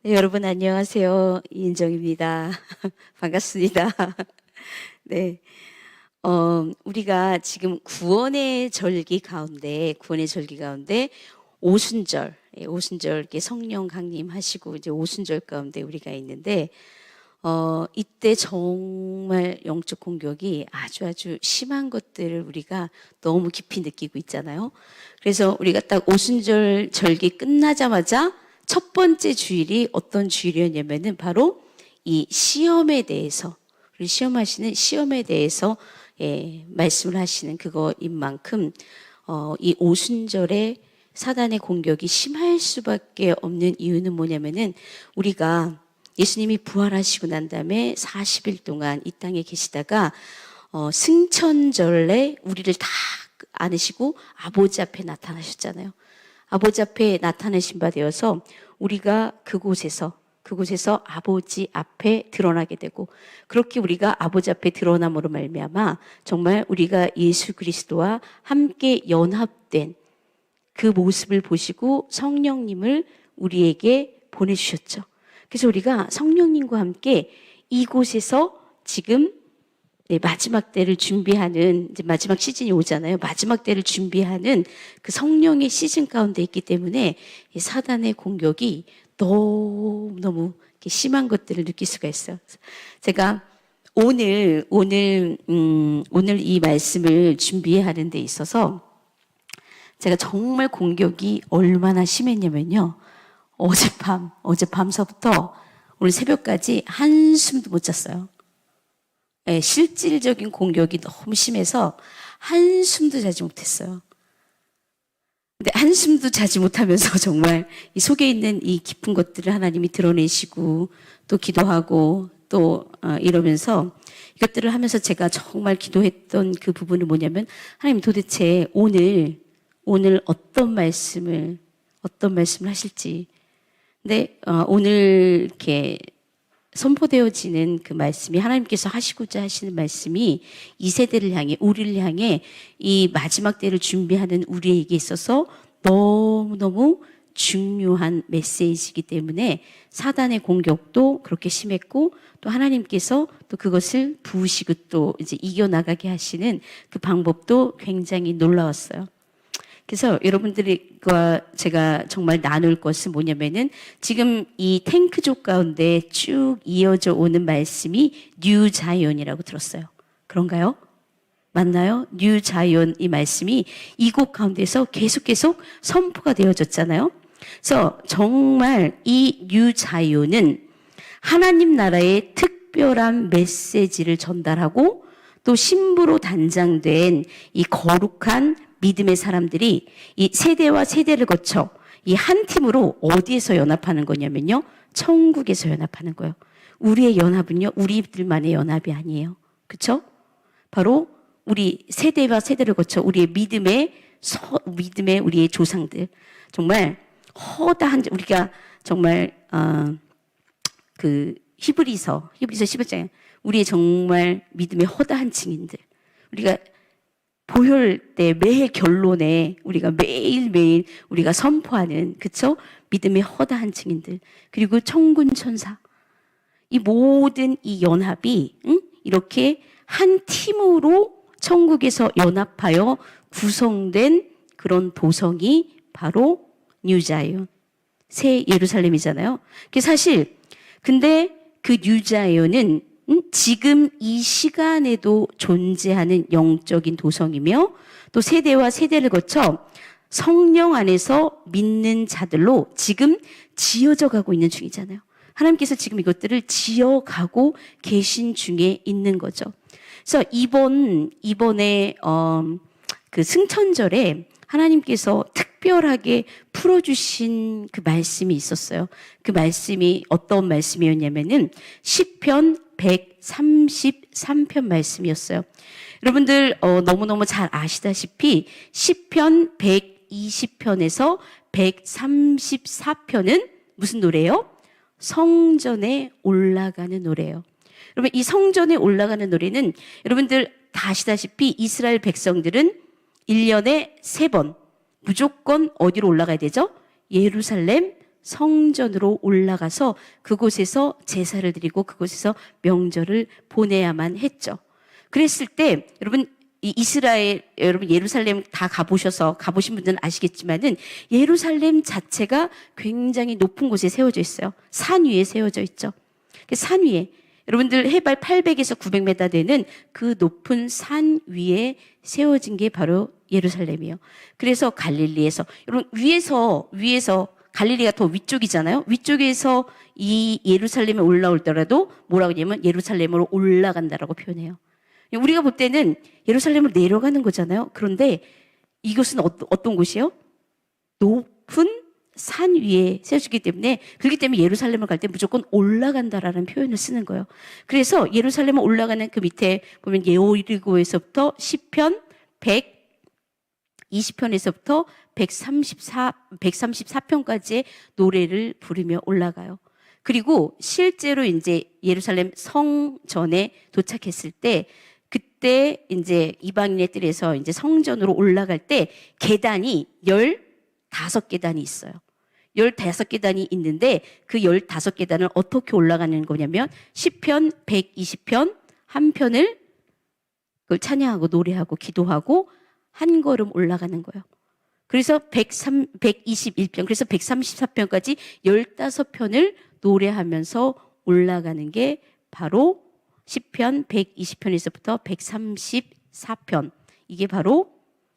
네, 여러분 안녕하세요. 이은정입니다. 반갑습니다. 네. 우리가 지금 구원의 절기 가운데 오순절, 오순절 이렇게 성령 강림하시고 이제 오순절 가운데 우리가 있는데 이때 정말 영적 공격이 아주 심한 것들을 우리가 너무 깊이 느끼고 있잖아요. 그래서 우리가 딱 오순절 절기 끝나자마자 첫 번째 주일이 어떤 주일이었냐면은 바로 이 시험에 대해서, 우리 시험하시는 시험에 대해서 말씀을 하시는 그거인 만큼 이 오순절에 사단의 공격이 심할 수밖에 없는 이유는 뭐냐면은 우리가 예수님이 부활하시고 난 다음에 40일 동안 이 땅에 계시다가 승천절에 우리를 다 안으시고 아버지 앞에 나타나셨잖아요. 아버지 앞에 나타나신 바 되어서 우리가 그곳에서 아버지 앞에 드러나게 되고, 그렇게 우리가 아버지 앞에 드러남으로 말미암아 정말 우리가 예수 그리스도와 함께 연합된 그 모습을 보시고 성령님을 우리에게 보내주셨죠. 그래서 우리가 성령님과 함께 이곳에서 지금 마지막 때를 준비하는, 이제 마지막 시즌이 오잖아요. 마지막 때를 준비하는 그 성령의 시즌 가운데 있기 때문에 이 사단의 공격이 너무너무 심한 것들을 느낄 수가 있어요. 제가 오늘 이 말씀을 준비하는 데 있어서 제가 정말 공격이 얼마나 심했냐면요. 어젯밤서부터 오늘 새벽까지 한숨도 못 잤어요. 네, 실질적인 공격이 너무 심해서 한숨도 자지 못했어요. 근데 한숨도 자지 못하면서 정말 이 속에 있는 이 깊은 것들을 하나님이 드러내시고 또 기도하고 또 이러면서 이것들을 하면서 제가 정말 기도했던 그 부분은 뭐냐면, 하나님 도대체 오늘 어떤 말씀을 하실지. 근데 오늘 이렇게 선포되어지는 그 말씀이, 하나님께서 하시고자 하시는 말씀이 이 세대를 향해, 우리를 향해 이 마지막 때를 준비하는 우리에게 있어서 너무너무 중요한 메시지이기 때문에 사단의 공격도 그렇게 심했고, 또 하나님께서 또 그것을 부으시고 또 이제 이겨나가게 하시는 그 방법도 굉장히 놀라웠어요. 그래서 여러분들과 제가 정말 나눌 것은 뭐냐면은, 지금 이 탱크족 가운데 쭉 이어져 오는 말씀이 뉴 자이언이라고 들었어요. 그런가요? 맞나요? 뉴 자이언, 이 말씀이 이곳 가운데서 계속 선포가 되어졌잖아요. 그래서 정말 이 뉴 자이언은 하나님 나라의 특별한 메시지를 전달하고, 또 신부로 단장된 이 거룩한 믿음의 사람들이 이 세대와 세대를 거쳐 이 한 팀으로 어디에서 연합하는 거냐면요, 천국에서 연합하는 거예요. 우리의 연합은요, 우리들만의 연합이 아니에요. 그렇죠? 바로 우리 세대와 세대를 거쳐 우리의 믿음의 우리의 조상들, 정말 허다한, 우리가 정말 그 히브리서 11장에 우리의 정말 믿음의 허다한 증인들, 우리가 보혈 때 매해 결론에 우리가 매일매일 우리가 선포하는, 그쵸? 믿음의 허다한 증인들, 그리고 천군 천사, 이 모든 이 연합이 이렇게 한 팀으로 천국에서 연합하여 구성된 그런 도성이 바로 뉴자이온, 새 예루살렘이잖아요. 사실 근데 그 뉴자이온은 지금 이 시간에도 존재하는 영적인 도성이며, 또 세대와 세대를 거쳐 성령 안에서 믿는 자들로 지금 지어져 가고 있는 중이잖아요. 하나님께서 지금 이것들을 지어가고 계신 중에 있는 거죠. 그래서 이번에 그 승천절에 하나님께서 특별하게 풀어주신 그 말씀이 있었어요. 그 말씀이 어떤 말씀이었냐면은 시편 133편 말씀이었어요. 여러분들 너무너무 잘 아시다시피 시편 120편에서 134편은 무슨 노래예요? 성전에 올라가는 노래예요. 여러분, 이 성전에 올라가는 노래는 여러분들 다 아시다시피 이스라엘 백성들은 1년에 3번 무조건 어디로 올라가야 되죠? 예루살렘 성전으로 올라가서 그곳에서 제사를 드리고 그곳에서 명절을 보내야만 했죠. 그랬을 때 여러분 이 이스라엘 여러분 예루살렘 다 가보신 분들은 아시겠지만은 예루살렘 자체가 굉장히 높은 곳에 세워져 있어요. 산 위에 세워져 있죠. 그 산 위에 여러분들 해발 800에서 900m 되는 그 높은 산 위에 세워진 게 바로 예루살렘이에요. 그래서 갈릴리에서 여러분 위에서 갈릴리가 더 위쪽이잖아요. 위쪽에서 이 예루살렘에 올라올더라도 뭐라고 하냐면 예루살렘으로 올라간다라고 표현해요. 우리가 볼 때는 예루살렘으로 내려가는 거잖아요. 그런데 이것은 어떤 곳이에요? 높은 산 위에 세워지기 때문에 그렇기 때문에 예루살렘을 갈 때 무조건 올라간다라는 표현을 쓰는 거예요. 그래서 예루살렘을 올라가는 그 밑에 보면 여리고에서부터 시편 120편에서부터 134편까지의 노래를 부르며 올라가요. 그리고 실제로 이제 예루살렘 성전에 도착했을 때 그때 이제 이방인의 뜰에서 이제 성전으로 올라갈 때 계단이 15계단이 있어요. 15계단이 있는데 그 15계단을 어떻게 올라가는 거냐면 시편 120편 한 편을 그걸 찬양하고 노래하고 기도하고 한 걸음 올라가는 거예요. 그래서 121편 그래서 134편까지 15편을 노래하면서 올라가는 게 바로 시편 120편에서부터 134편 이게 바로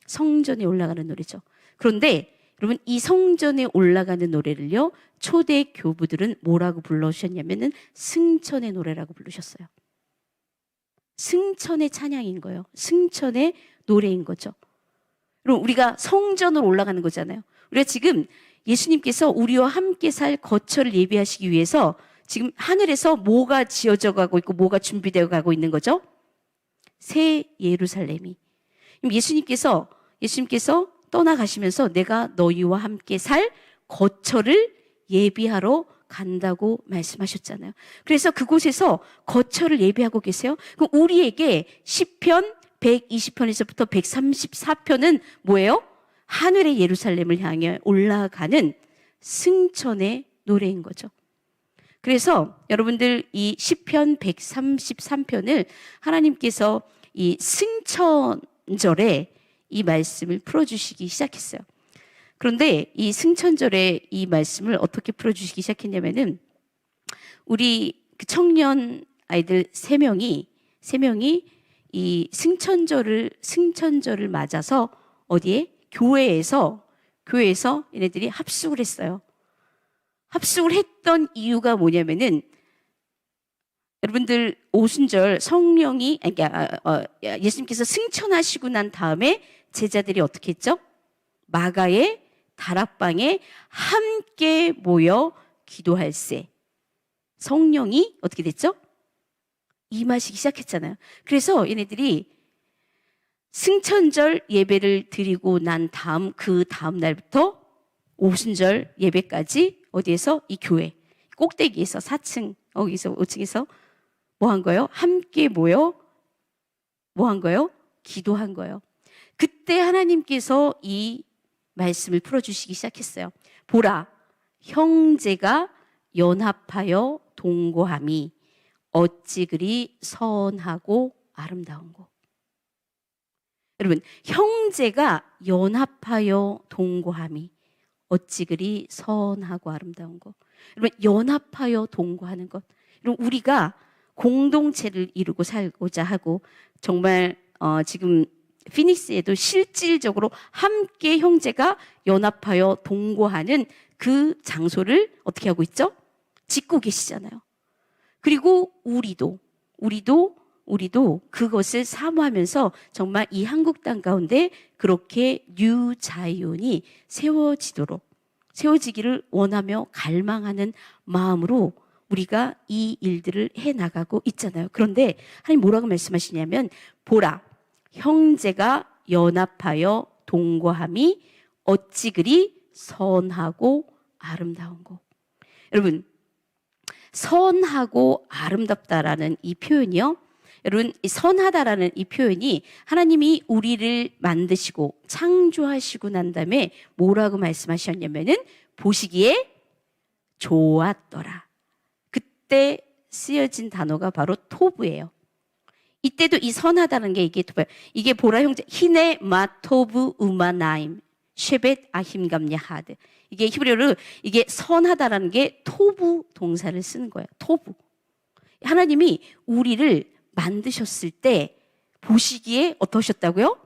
성전에 올라가는 노래죠. 그런데 여러분 이 성전에 올라가는 노래를요 초대 교부들은 뭐라고 불러주셨냐면은 승천의 노래라고 부르셨어요. 승천의 찬양인 거예요. 승천의 노래인 거죠. 그럼 우리가 성전으로 올라가는 거잖아요. 우리가 지금 예수님께서 우리와 함께 살 거처를 예비하시기 위해서 지금 하늘에서 뭐가 지어져 가고 있고 뭐가 준비되어 가고 있는 거죠? 새 예루살렘이. 예수님께서 떠나가시면서 내가 너희와 함께 살 거처를 예비하러 간다고 말씀하셨잖아요. 그래서 그곳에서 거처를 예비하고 계세요. 그럼 우리에게 시편 120편에서부터 134편은 뭐예요? 하늘의 예루살렘을 향해 올라가는 승천의 노래인 거죠. 그래서 여러분들 이 시편 133편을 하나님께서 이 승천절에 이 말씀을 풀어주시기 시작했어요. 그런데 이 승천절에 이 말씀을 어떻게 풀어주시기 시작했냐면은 우리 그 청년 아이들 3명이 이 승천절을 맞아서 어디에? 교회에서 얘네들이 합숙을 했어요. 합숙을 했던 이유가 뭐냐면은 여러분들 오순절 성령이 예수님께서 승천하시고 난 다음에 제자들이 어떻게 했죠? 마가의 다락방에 함께 모여 기도할새 성령이 어떻게 됐죠? 임하시기 시작했잖아요. 그래서 얘네들이 승천절 예배를 드리고 난 그 다음 날부터 오순절 예배까지 어디에서? 이 교회 꼭대기에서 4층 여기서 5층에서 뭐 한 거예요? 함께 모여 뭐 한 거예요? 기도한 거예요. 그때 하나님께서 이 말씀을 풀어주시기 시작했어요. 보라, 형제가 연합하여 동거함이 어찌 그리 선하고 아름다운고. 여러분, 형제가 연합하여 동거함이 어찌 그리 선하고 아름다운 것. 여러분, 연합하여 동거하는 것. 여러분, 우리가 공동체를 이루고 살고자 하고 정말 지금 피닉스에도 실질적으로 함께 형제가 연합하여 동거하는 그 장소를 어떻게 하고 있죠? 짓고 계시잖아요. 그리고 우리도 그것을 사모하면서 정말 이 한국 땅 가운데 그렇게 뉴 자이온이 세워지기를 원하며 갈망하는 마음으로 우리가 이 일들을 해나가고 있잖아요. 그런데 하나님 뭐라고 말씀하시냐면 보라, 형제가 연합하여 동거함이 어찌 그리 선하고 아름다운고. 여러분, 선하고 아름답다라는 이 표현이요. 여러분, 선하다라는 이 표현이 하나님이 우리를 만드시고 창조하시고 난 다음에 뭐라고 말씀하셨냐면은 보시기에 좋았더라. 그때 쓰여진 단어가 바로 토브예요. 이때도 이 선하다는 게 이게 보라 형제 히네 마토브 우마나임 쉐벳 아힘감냐 하드. 이게 히브리어로 이게 선하다라는 게 토부 동사를 쓰는 거예요. 토부. 하나님이 우리를 만드셨을 때 보시기에 어떠셨다고요?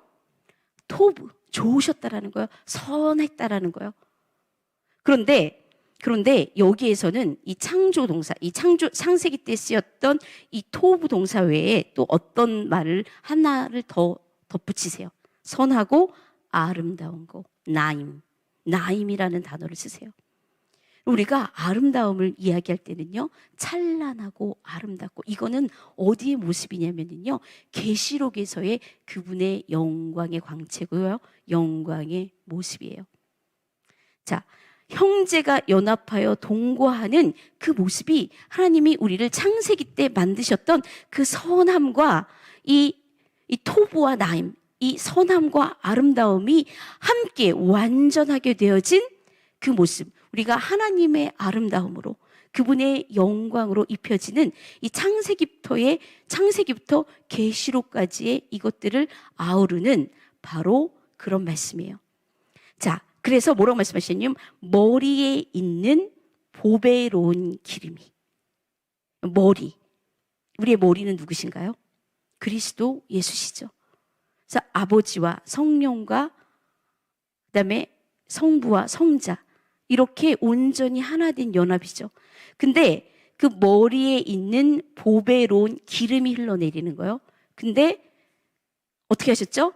토부, 좋으셨다라는 거예요. 선했다라는 거예요. 그런데 여기에서는 이 창조 동사, 이 창세기 때 쓰였던 이 토부 동사 외에 또 어떤 말을 하나를 더 덧붙이세요. 선하고 아름다운 거, 나임이라는 단어를 쓰세요. 우리가 아름다움을 이야기할 때는요, 찬란하고 아름답고, 이거는 어디의 모습이냐면요, 계시록에서의 그분의 영광의 광채고요, 영광의 모습이에요. 자, 형제가 연합하여 동거하는 그 모습이 하나님이 우리를 창세기 때 만드셨던 그 선함과 이 토부와 나임, 이 선함과 아름다움이 함께 완전하게 되어진 그 모습, 우리가 하나님의 아름다움으로 그분의 영광으로 입혀지는 이 창세기부터 계시록까지의 이것들을 아우르는 바로 그런 말씀이에요. 자, 그래서 뭐라고 말씀하셨냐면 머리에 있는 보배로운 기름이. 머리, 우리의 머리는 누구신가요? 그리스도 예수시죠. 그래서 아버지와 성령과 그다음에 성부와 성자, 이렇게 온전히 하나 된 연합이죠. 근데 그 머리에 있는 보배로운 기름이 흘러내리는 거예요. 근데 어떻게 하셨죠?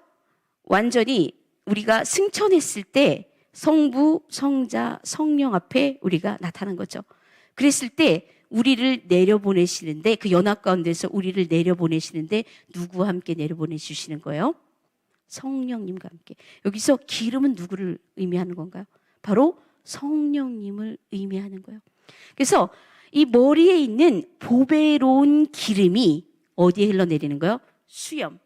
완전히 우리가 승천했을 때 성부, 성자, 성령 앞에 우리가 나타난 거죠. 그랬을 때 우리를 내려보내시는데, 그 연합 가운데서 우리를 내려보내시는데 누구와 함께 내려보내주시는 거예요? 성령님과 함께. 여기서 기름은 누구를 의미하는 건가요? 바로 성령님을 의미하는 거예요. 그래서 이 머리에 있는 보배로운 기름이 어디에 흘러내리는 거예요? 수염.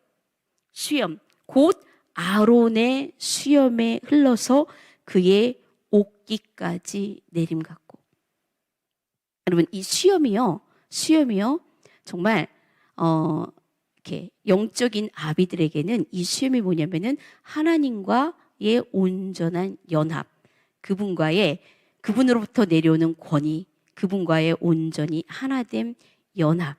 곧 아론의 수염에 흘러서 그의 옥기까지 내림 같고. 여러분, 이 수염이요 정말 이렇게 영적인 아비들에게는 이 수염이 뭐냐면은 하나님과의 온전한 연합, 그분으로부터 내려오는 권위, 그분과의 온전히 하나됨 연합,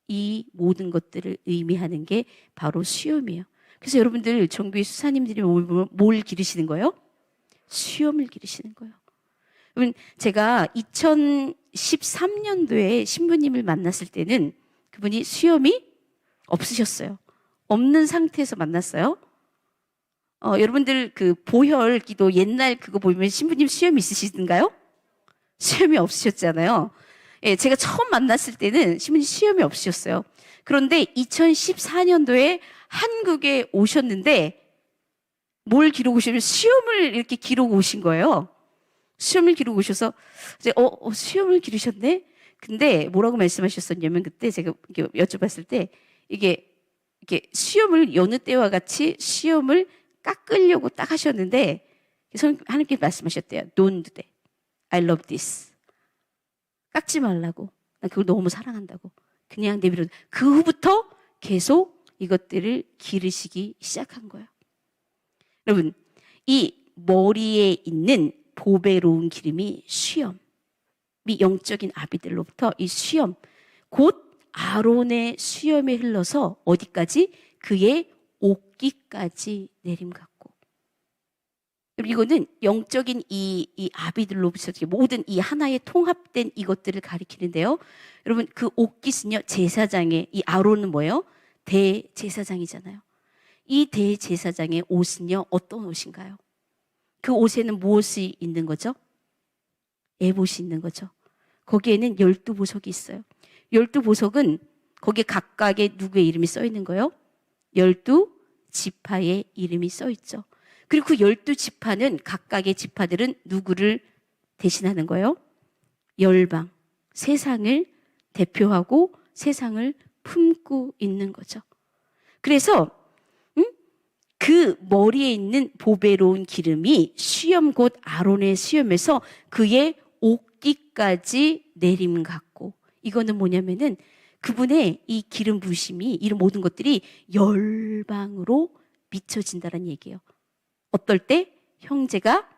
이 모든 것들을 의미하는 게 바로 수염이에요. 그래서 여러분들 정교회 수사님들이 뭘 기르시는 거예요? 수염을 기르시는 거예요. 여러분, 제가 2013년도에 신부님을 만났을 때는 그분이 수염이 없으셨어요. 없는 상태에서 만났어요. 여러분들 그 보혈 기도 옛날 그거 보면 신부님 수염 있으시던가요? 수염이 없으셨잖아요. 예, 제가 처음 만났을 때는 신부님 수염이 없으셨어요. 그런데 2014년도에 한국에 오셨는데 뭘 기르고 오시면 수염을 이렇게 기르고 오신 거예요. 수염을 기르고 오셔서 이제 수염을 기르셨네? 근데 뭐라고 말씀하셨었냐면 그때 제가 여쭤봤을 때 이게 수염을 여느 때와 같이 수염을 깎으려고 딱 하셨는데 하나님께 말씀하셨대요. Don't do that. I love this. 깎지 말라고. 난 그걸 너무 사랑한다고. 그냥 내버려. 그 후부터 계속 이것들을 기르시기 시작한 거예요. 여러분, 이 머리에 있는 보배로운 기름이 수염, 이 영적인 아비들로부터 이 수염, 곧 아론의 수염에 흘러서 어디까지? 그의 옥기까지 내림 같고. 이거는 영적인 이 아비들로부터 모든 이 하나의 통합된 이것들을 가리키는데요. 여러분, 그 옥깃은요, 제사장의, 이 아론은 뭐예요? 대제사장이잖아요. 이 대제사장의 옷은요, 어떤 옷인가요? 그 옷에는 무엇이 있는 거죠? 에봇이 있는 거죠. 거기에는 12보석이 있어요. 12보석은 거기에 각각의 누구의 이름이 써 있는 거예요? 12지파의 이름이 써 있죠. 그리고 그 12지파는 각각의 지파들은 누구를 대신하는 거예요? 열방, 세상을 대표하고 세상을 품고 있는 거죠. 그래서 그 머리에 있는 보배로운 기름이 수염 곧 아론의 수염에서 그의 어디까지 내림 같고, 이거는 뭐냐면은 그분의 이 기름 부으심이, 이런 모든 것들이 열방으로 미쳐진다는 얘기예요. 어떨 때? 형제가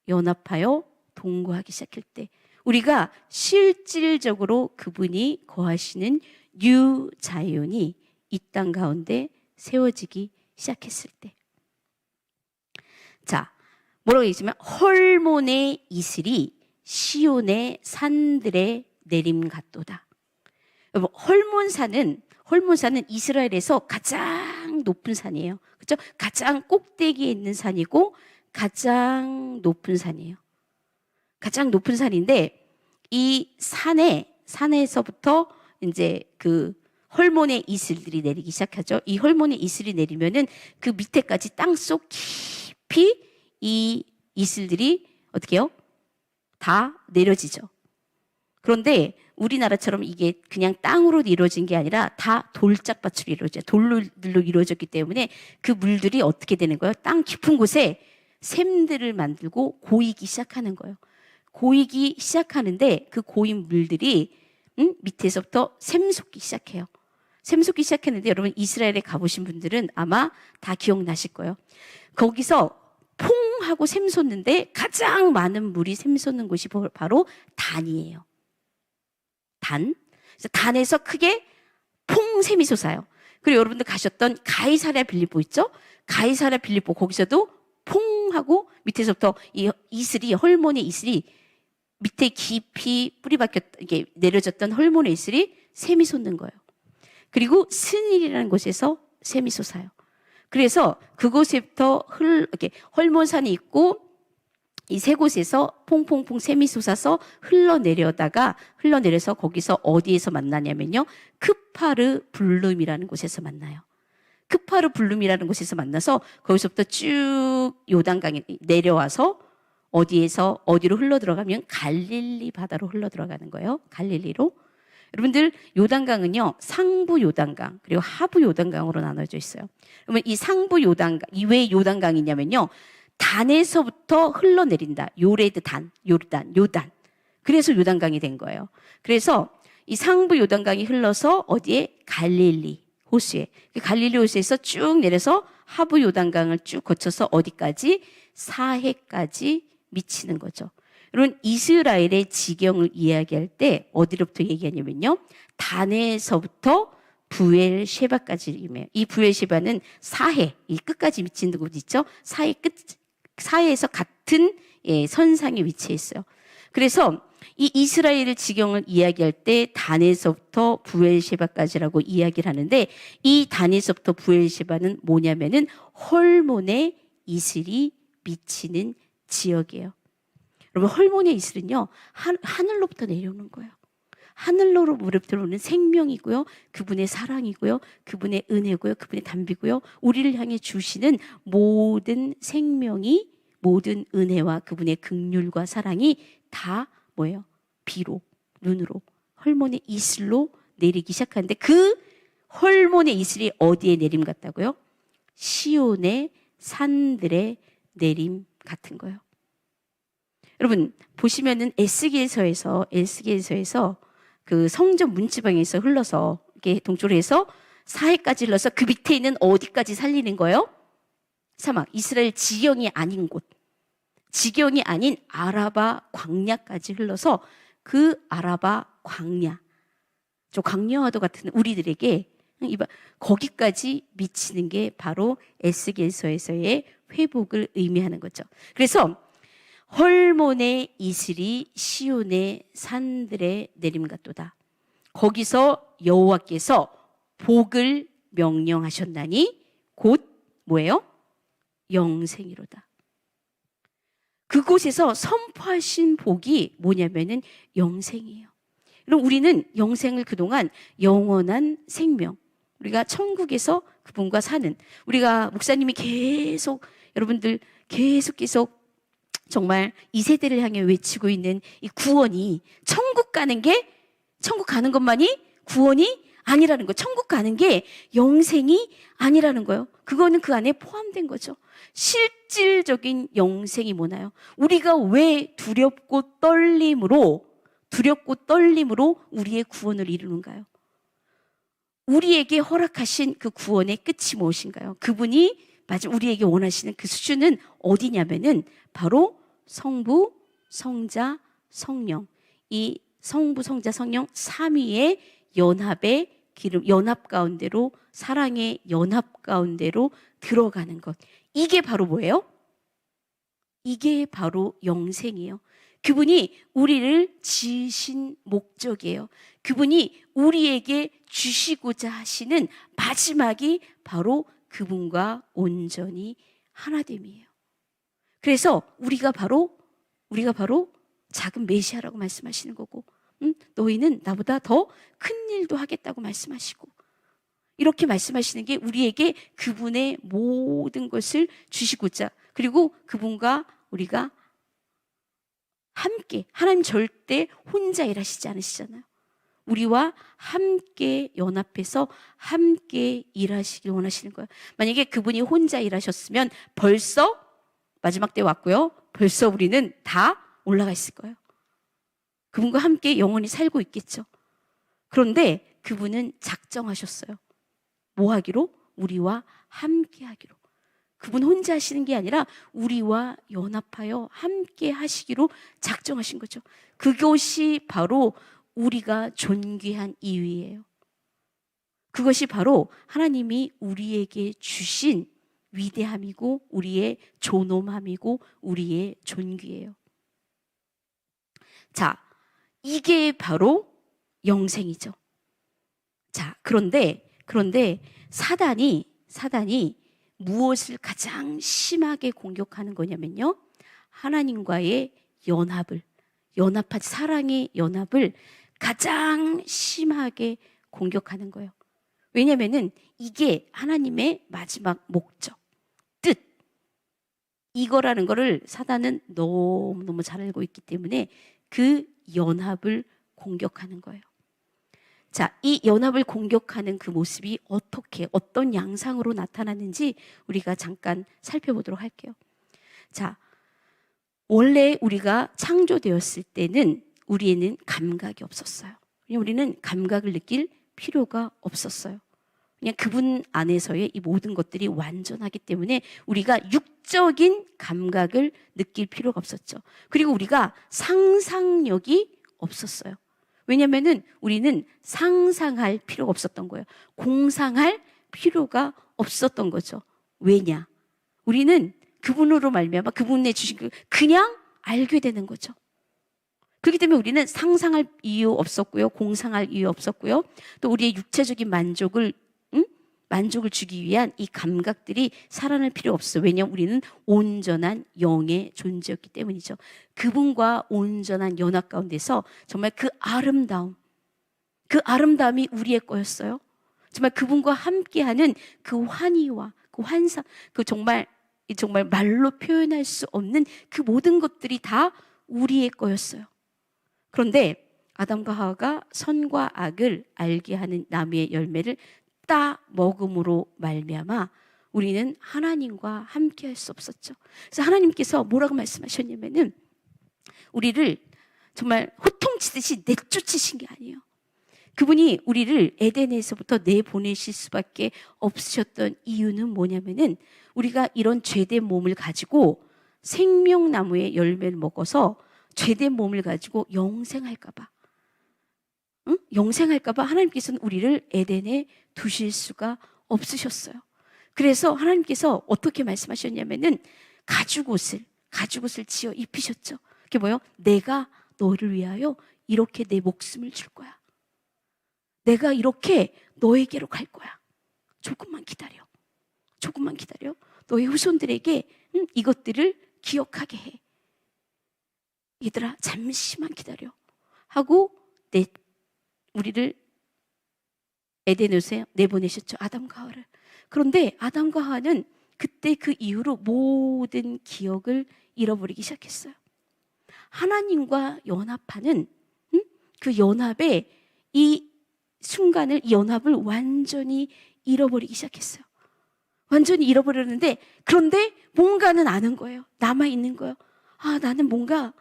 연합하여 동거하기 시작할 때, 우리가 실질적으로 그분이 거하시는 뉴 자연이 이 땅 가운데 세워지기 시작했을 때. 자, 뭐라고 얘기하면 헐몬의 이슬이 시온의 산들에 내림 같도다. 여러분, 헐몬산은 이스라엘에서 가장 높은 산이에요. 그렇죠? 가장 꼭대기에 있는 산이고 가장 높은 산이에요. 가장 높은 산인데, 이 산에서부터 이제 그 헐몬의 이슬들이 내리기 시작하죠. 이 헐몬의 이슬이 내리면은 그 밑에까지 땅속 깊이 이 이슬들이 어떻게 해요? 다 내려지죠. 그런데 우리나라처럼 이게 그냥 땅으로 이루어진 게 아니라 다 돌짝밭으로 이루어져요. 돌로 이루어졌기 때문에 그 물들이 어떻게 되는 거예요? 땅 깊은 곳에 샘들을 만들고 고이기 시작하는 거예요. 고이기 시작하는데 그 고인 물들이 밑에서부터 샘솟기 시작해요. 샘솟기 시작했는데, 여러분 이스라엘에 가보신 분들은 아마 다 기억나실 거예요. 거기서 퐁 하고 샘솟는데 가장 많은 물이 샘솟는 곳이 바로 단이에요. 그래서 단에서 크게 퐁 샘이 솟아요. 그리고 여러분들 가셨던 가이사랴 빌립보 있죠? 가이사랴 빌립보, 거기서도 퐁 하고 밑에서부터 이 이슬이, 헐몬의 이슬이 밑에 깊이 이게 내려졌던 헐몬의 이슬이 샘이 솟는 거예요. 그리고 스닐이라는 곳에서 샘이 솟아요. 그래서 그곳에부터 이렇게 헐몬산이 있고 이 세 곳에서 퐁퐁퐁 샘이 솟아서 흘러내려서 거기서 어디에서 만나냐면요, 크파르 블룸이라는 곳에서 만나요. 크파르 블룸이라는 곳에서 만나서 거기서부터 쭉 요단강에 내려와서 어디로 흘러 들어가면 갈릴리 바다로 흘러 들어가는 거예요. 갈릴리로. 여러분들, 요단강은요, 상부 요단강 그리고 하부 요단강으로 나눠져 있어요. 그러면 이 상부 요단강, 이 왜 요단강이냐면요, 단에서부터 흘러내린다. 요단. 그래서 요단강이 된 거예요. 그래서 이 상부 요단강이 흘러서 어디에? 갈릴리 호수에. 갈릴리 호수에서 쭉 내려서 하부 요단강을 쭉 거쳐서 어디까지? 사해까지 미치는 거죠. 여러분, 이스라엘의 지경을 이야기할 때 어디로부터 얘기하냐면요, 단에서부터 부엘셰바까지 의미해요. 이 부엘셰바는 사해, 이 끝까지 미치는 곳 있죠? 사해에서 같은 선상에 위치해 있어요. 그래서 이 이스라엘 지경을 이야기할 때 단에서부터 부엘셰바까지라고 이야기를 하는데, 이 단에서부터 부엘셰바는 뭐냐면은 헐몬의 이슬이 미치는 지역이에요. 여러분, 헐몬의 이슬은요, 하늘로부터 내려오는 거예요. 하늘로부터 오는 생명이고요, 그분의 사랑이고요, 그분의 은혜고요, 그분의 담비고요, 우리를 향해 주시는 모든 생명이, 모든 은혜와 그분의 긍휼과 사랑이 다 뭐예요? 비로, 눈으로, 헐몬의 이슬로 내리기 시작하는데, 그 헐몬의 이슬이 어디에 내림 같다고요? 시온의 산들의 내림 같은 거예요. 여러분, 보시면은 에스겔서에서 그 성전 문지방에서 흘러서 이렇게 동쪽으로 해서 사해까지 흘러서 그 밑에 있는 어디까지 살리는 거예요? 사막, 이스라엘 지경이 아닌 곳, 지경이 아닌 아라바 광야까지 흘러서 그 아라바 광야, 저 광야와도 같은 우리들에게 거기까지 미치는 게 바로 에스겔서에서의 회복을 의미하는 거죠. 그래서 헐몬의 이슬이 시온의 산들에 내림 같도다. 거기서 여호와께서 복을 명령하셨나니 곧 뭐예요? 영생이로다. 그곳에서 선포하신 복이 뭐냐면은 영생이에요. 그럼 우리는 영생을 그동안 영원한 생명, 우리가 천국에서 그분과 사는, 우리가 목사님이 여러분들 계속 정말 이 세대를 향해 외치고 있는 이 구원이, 천국 가는 것만이 구원이 아니라는 거예요. 천국 가는 게 영생이 아니라는 거예요. 그거는 그 안에 포함된 거죠. 실질적인 영생이 뭐나요? 우리가 왜 두렵고 떨림으로 우리의 구원을 이루는가요? 우리에게 허락하신 그 구원의 끝이 무엇인가요? 그분이 맞아 우리에게 원하시는 그 수준은 어디냐면은 바로 성부, 성자, 성령. 이 성부, 성자, 성령 삼위의 연합의 기름, 연합 가운데로, 사랑의 연합 가운데로 들어가는 것. 이게 바로 뭐예요? 이게 바로 영생이에요. 그분이 우리를 지으신 목적이에요. 그분이 우리에게 주시고자 하시는 마지막이 바로 그분과 온전히 하나됨이에요. 그래서 우리가 바로 작은 메시아라고 말씀하시는 거고, 너희는 나보다 더 큰 일도 하겠다고 말씀하시고, 이렇게 말씀하시는 게 우리에게 그분의 모든 것을 주시고자, 그리고 그분과 우리가 함께, 하나님 절대 혼자 일하시지 않으시잖아요. 우리와 함께 연합해서 함께 일하시길 원하시는 거예요. 만약에 그분이 혼자 일하셨으면 벌써 마지막 때 왔고요. 벌써 우리는 다 올라가 있을 거예요. 그분과 함께 영원히 살고 있겠죠. 그런데 그분은 작정하셨어요. 뭐 하기로? 우리와 함께 하기로. 그분 혼자 하시는 게 아니라 우리와 연합하여 함께 하시기로 작정하신 거죠. 그것이 바로 우리가 존귀한 이유예요. 그것이 바로 하나님이 우리에게 주신 위대함이고 우리의 존엄함이고 우리의 존귀예요. 자, 이게 바로 영생이죠. 자, 그런데 사단이 무엇을 가장 심하게 공격하는 거냐면요. 하나님과의 연합하지 사랑의 연합을 가장 심하게 공격하는 거예요. 왜냐면은 이게 하나님의 마지막 목적, 뜻. 이거라는 거를 사단은 너무너무 잘 알고 있기 때문에 그 연합을 공격하는 거예요. 자, 이 연합을 공격하는 그 모습이 어떤 양상으로 나타나는지 우리가 잠깐 살펴보도록 할게요. 자, 원래 우리가 창조되었을 때는 우리에는 감각이 없었어요. 우리는 감각을 느낄 필요가 없었어요. 그냥 그분 안에서의 이 모든 것들이 완전하기 때문에 우리가 육적인 감각을 느낄 필요가 없었죠. 그리고 우리가 상상력이 없었어요. 왜냐면은 우리는 상상할 필요가 없었던 거예요. 공상할 필요가 없었던 거죠. 왜냐? 우리는 그분으로 말미암아 그분의 주신 그냥 알게 되는 거죠. 그렇기 때문에 우리는 상상할 이유 없었고요. 공상할 이유 없었고요. 또 우리의 육체적인 만족을 주기 위한 이 감각들이 살아날 필요 없어요. 왜냐하면 우리는 온전한 영의 존재였기 때문이죠. 그분과 온전한 연합 가운데서 정말 그 아름다움이 우리의 거였어요. 정말 그분과 함께하는 그 환희와 그 환상, 정말 말로 표현할 수 없는 그 모든 것들이 다 우리의 거였어요. 그런데 아담과 하와가 선과 악을 알게 하는 나무의 열매를 따 먹음으로 말미암아 우리는 하나님과 함께 할 수 없었죠. 그래서 하나님께서 뭐라고 말씀하셨냐면은 우리를 정말 호통치듯이 내쫓으신 게 아니에요. 그분이 우리를 에덴에서부터 내보내실 수밖에 없으셨던 이유는 뭐냐면은 우리가 이런 죄된 몸을 가지고 생명나무의 열매를 먹어서 죄된 몸을 가지고 영생할까봐 하나님께서는 우리를 에덴에 두실 수가 없으셨어요. 그래서 하나님께서 어떻게 말씀하셨냐면은 가죽옷을 지어 입히셨죠. 그게 뭐예요? 내가 너를 위하여 이렇게 내 목숨을 줄 거야. 내가 이렇게 너에게로 갈 거야. 조금만 기다려. 너의 후손들에게 이것들을 기억하게 해. 얘들아, 잠시만 기다려. 하고 우리를 에덴에서 내보내셨죠. 아담과 하와를. 그런데 아담과 하와는 그때 그 이후로 모든 기억을 잃어버리기 시작했어요. 하나님과 연합하는 그 연합에 이 순간을, 이 연합을 완전히 잃어버리기 시작했어요. 완전히 잃어버렸는데, 그런데 뭔가는 아는 거예요. 남아있는 거예요. 아, 나는 뭔가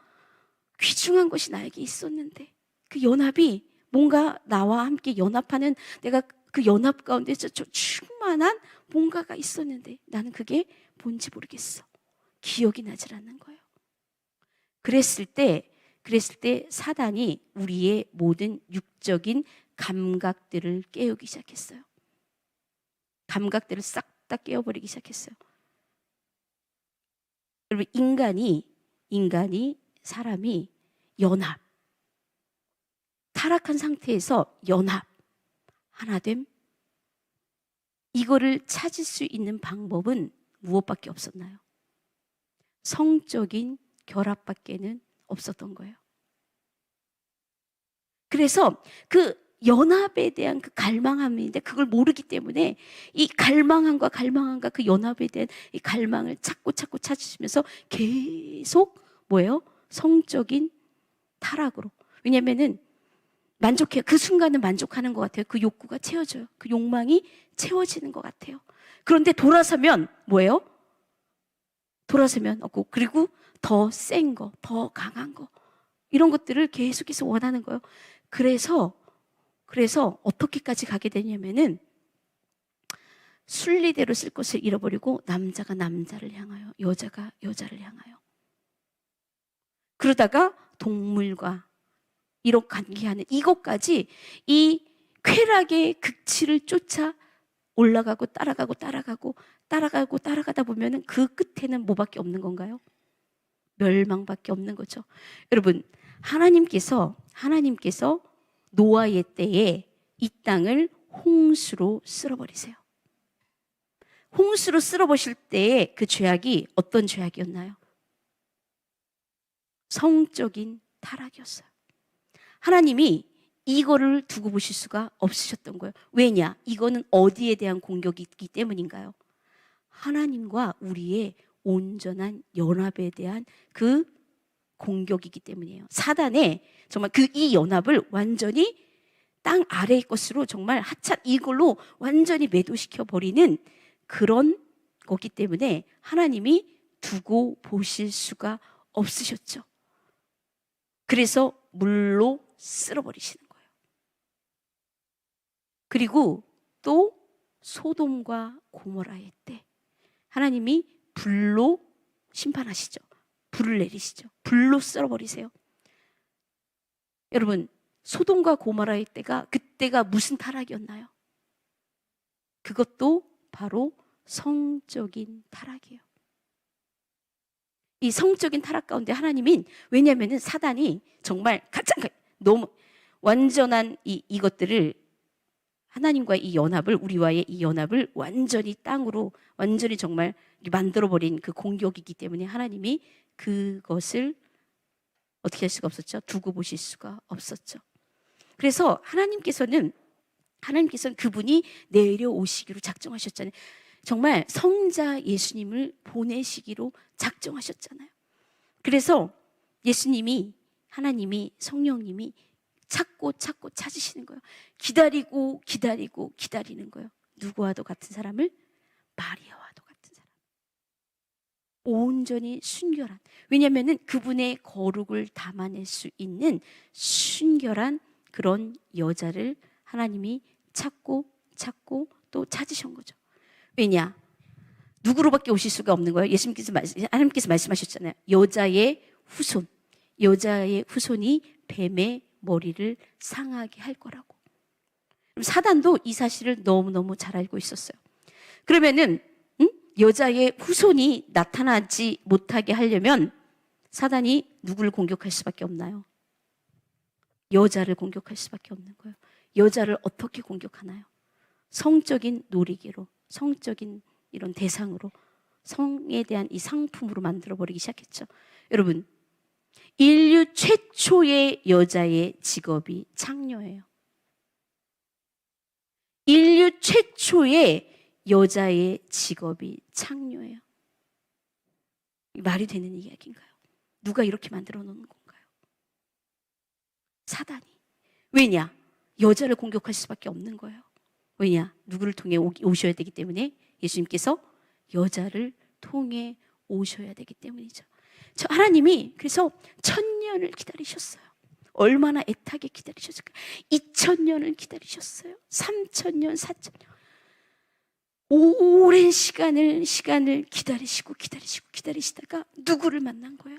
귀중한 것이 나에게 있었는데, 그 연합이 뭔가 나와 함께 연합하는, 내가 그 연합 가운데서 충만한 뭔가가 있었는데 나는 그게 뭔지 모르겠어. 기억이 나질 않는 거예요. 그랬을 때 사단이 우리의 모든 육적인 감각들을 깨우기 시작했어요. 감각들을 싹 다 깨워버리기 시작했어요. 여러분, 사람이 연합, 타락한 상태에서 연합, 하나됨, 이거를 찾을 수 있는 방법은 무엇밖에 없었나요? 성적인 결합밖에는 없었던 거예요. 그래서 그 연합에 대한 그 갈망함인데, 그걸 모르기 때문에 이 갈망함과 그 연합에 대한 이 갈망을 찾고 찾으시면서 계속 뭐예요? 성적인 타락으로. 왜냐면은 만족해요. 그 순간은 만족하는 것 같아요. 그 욕구가 채워져요. 그 욕망이 채워지는 것 같아요. 그런데 돌아서면 뭐예요? 돌아서면 없고, 그리고 더 센 거, 더 강한 거, 이런 것들을 계속해서 원하는 거예요. 그래서 어떻게까지 가게 되냐면은 순리대로 쓸 것을 잃어버리고 남자가 남자를 향하여, 여자가 여자를 향하여, 그러다가 동물과 이런 관계하는 이것까지, 이 쾌락의 극치를 쫓아 올라가고 따라가다 보면은 그 끝에는 뭐밖에 없는 건가요? 멸망밖에 없는 거죠. 여러분, 하나님께서 노아의 때에 이 땅을 홍수로 쓸어버리세요. 홍수로 쓸어버리실 때에 그 죄악이 어떤 죄악이었나요? 성적인 타락이었어요. 하나님이 이거를 두고 보실 수가 없으셨던 거예요. 왜냐? 이거는 어디에 대한 공격이기 때문인가요? 하나님과 우리의 온전한 연합에 대한 그 공격이기 때문이에요. 사단의 정말 이 연합을 완전히 땅 아래의 것으로 정말 하찮 이걸로 완전히 매도시켜 버리는 그런 거기 때문에 하나님이 두고 보실 수가 없으셨죠. 그래서 물로 쓸어버리시는 거예요. 그리고 또 소돔과 고모라의 때 하나님이 불로 심판하시죠. 불을 내리시죠. 불로 쓸어버리세요. 여러분, 소돔과 고모라의 때가, 그때가 무슨 타락이었나요? 그것도 바로 성적인 타락이에요. 이 성적인 타락 가운데 하나님은, 왜냐하면 사단이 정말 가장 너무 완전한 이것들을, 하나님과 이 연합을, 우리와의 이 연합을 완전히 땅으로 완전히 정말 만들어버린 그 공격이기 때문에 하나님이 그것을 어떻게 할 수가 없었죠? 두고 보실 수가 없었죠. 그래서 하나님께서는 그분이 내려오시기로 작정하셨잖아요. 정말 성자 예수님을 보내시기로 작정하셨잖아요. 그래서 하나님이, 성령님이 찾고 찾으시는 거예요. 기다리는 거예요. 누구와도 같은 사람을? 마리아와도 같은 사람. 온전히 순결한. 왜냐하면 그분의 거룩을 담아낼 수 있는 순결한 그런 여자를 하나님이 찾고 또 찾으신 거죠. 왜냐? 누구로밖에 오실 수가 없는 거예요. 하나님께서 말씀하셨잖아요. 여자의 후손이 뱀의 머리를 상하게 할 거라고. 사단도 이 사실을 너무너무 잘 알고 있었어요. 그러면은 여자의 후손이 나타나지 못하게 하려면 사단이 누구를 공격할 수밖에 없나요? 여자를 공격할 수밖에 없는 거예요. 여자를 어떻게 공격하나요? 성적인 놀이기로, 성적인 이런 대상으로, 성에 대한 이 상품으로 만들어버리기 시작했죠. 여러분, 인류 최초의 여자의 직업이 창녀예요. 인류 최초의 여자의 직업이 창녀예요. 말이 되는 이야기인가요? 누가 이렇게 만들어 놓는 건가요? 사단이. 왜냐? 여자를 공격할 수밖에 없는 거예요. 왜냐? 누구를 통해 오셔야 되기 때문에, 예수님께서 여자를 통해 오셔야 되기 때문이죠. 저 하나님이 그래서 1000년을 기다리셨어요. 얼마나 애타게 기다리셨을까? 2000년을 기다리셨어요. 3000년, 4000년. 오랜 시간을 기다리시다가 누구를 만난 거예요?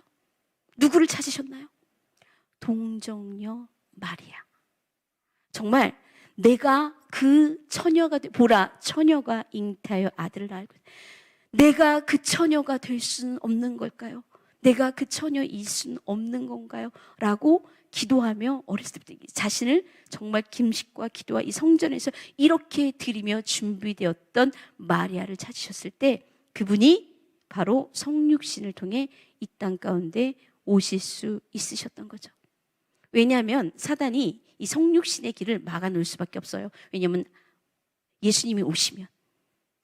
누구를 찾으셨나요? 동정녀 마리아. 정말 내가 그 처녀가 보라, 처녀가 잉태하여 아들을 낳을 것. 내가 그 처녀가 될 수는 없는 걸까요? 내가 그 처녀일 수는 없는 건가요? 라고 기도하며 어렸을 때 자신을 정말 금식과 기도와 이 성전에서 이렇게 드리며 준비되었던 마리아를 찾으셨을 때, 그분이 바로 성육신을 통해 이 땅 가운데 오실 수 있으셨던 거죠. 왜냐하면 사단이 이 성육신의 길을 막아놓을 수밖에 없어요. 왜냐하면 예수님이 오시면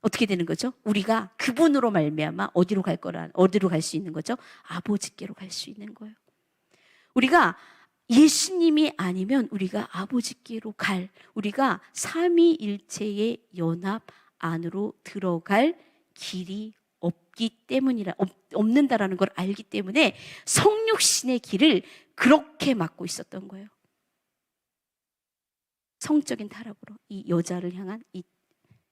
어떻게 되는 거죠? 우리가 그분으로 말미암아 어디로 갈 수 있는 거죠? 아버지께로 갈 수 있는 거예요. 우리가 예수님이 아니면 우리가 아버지께로 우리가 삼위일체의 연합 안으로 들어갈 길이 없는다라는 걸 알기 때문에 성육신의 길을 그렇게 막고 있었던 거예요. 성적인 타락으로 이 여자를 향한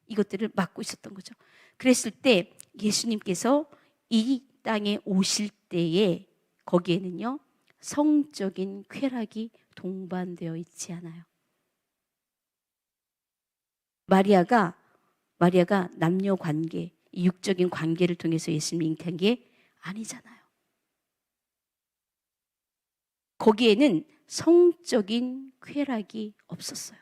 이것들을 막고 있었던 거죠. 그랬을 때 예수님께서 이 땅에 오실 때에 거기에는요, 성적인 쾌락이 동반되어 있지 않아요. 마리아가 남녀 관계, 육적인 관계를 통해서 예수님을 잉태한 게 아니잖아요. 거기에는 성적인 쾌락이 없었어요.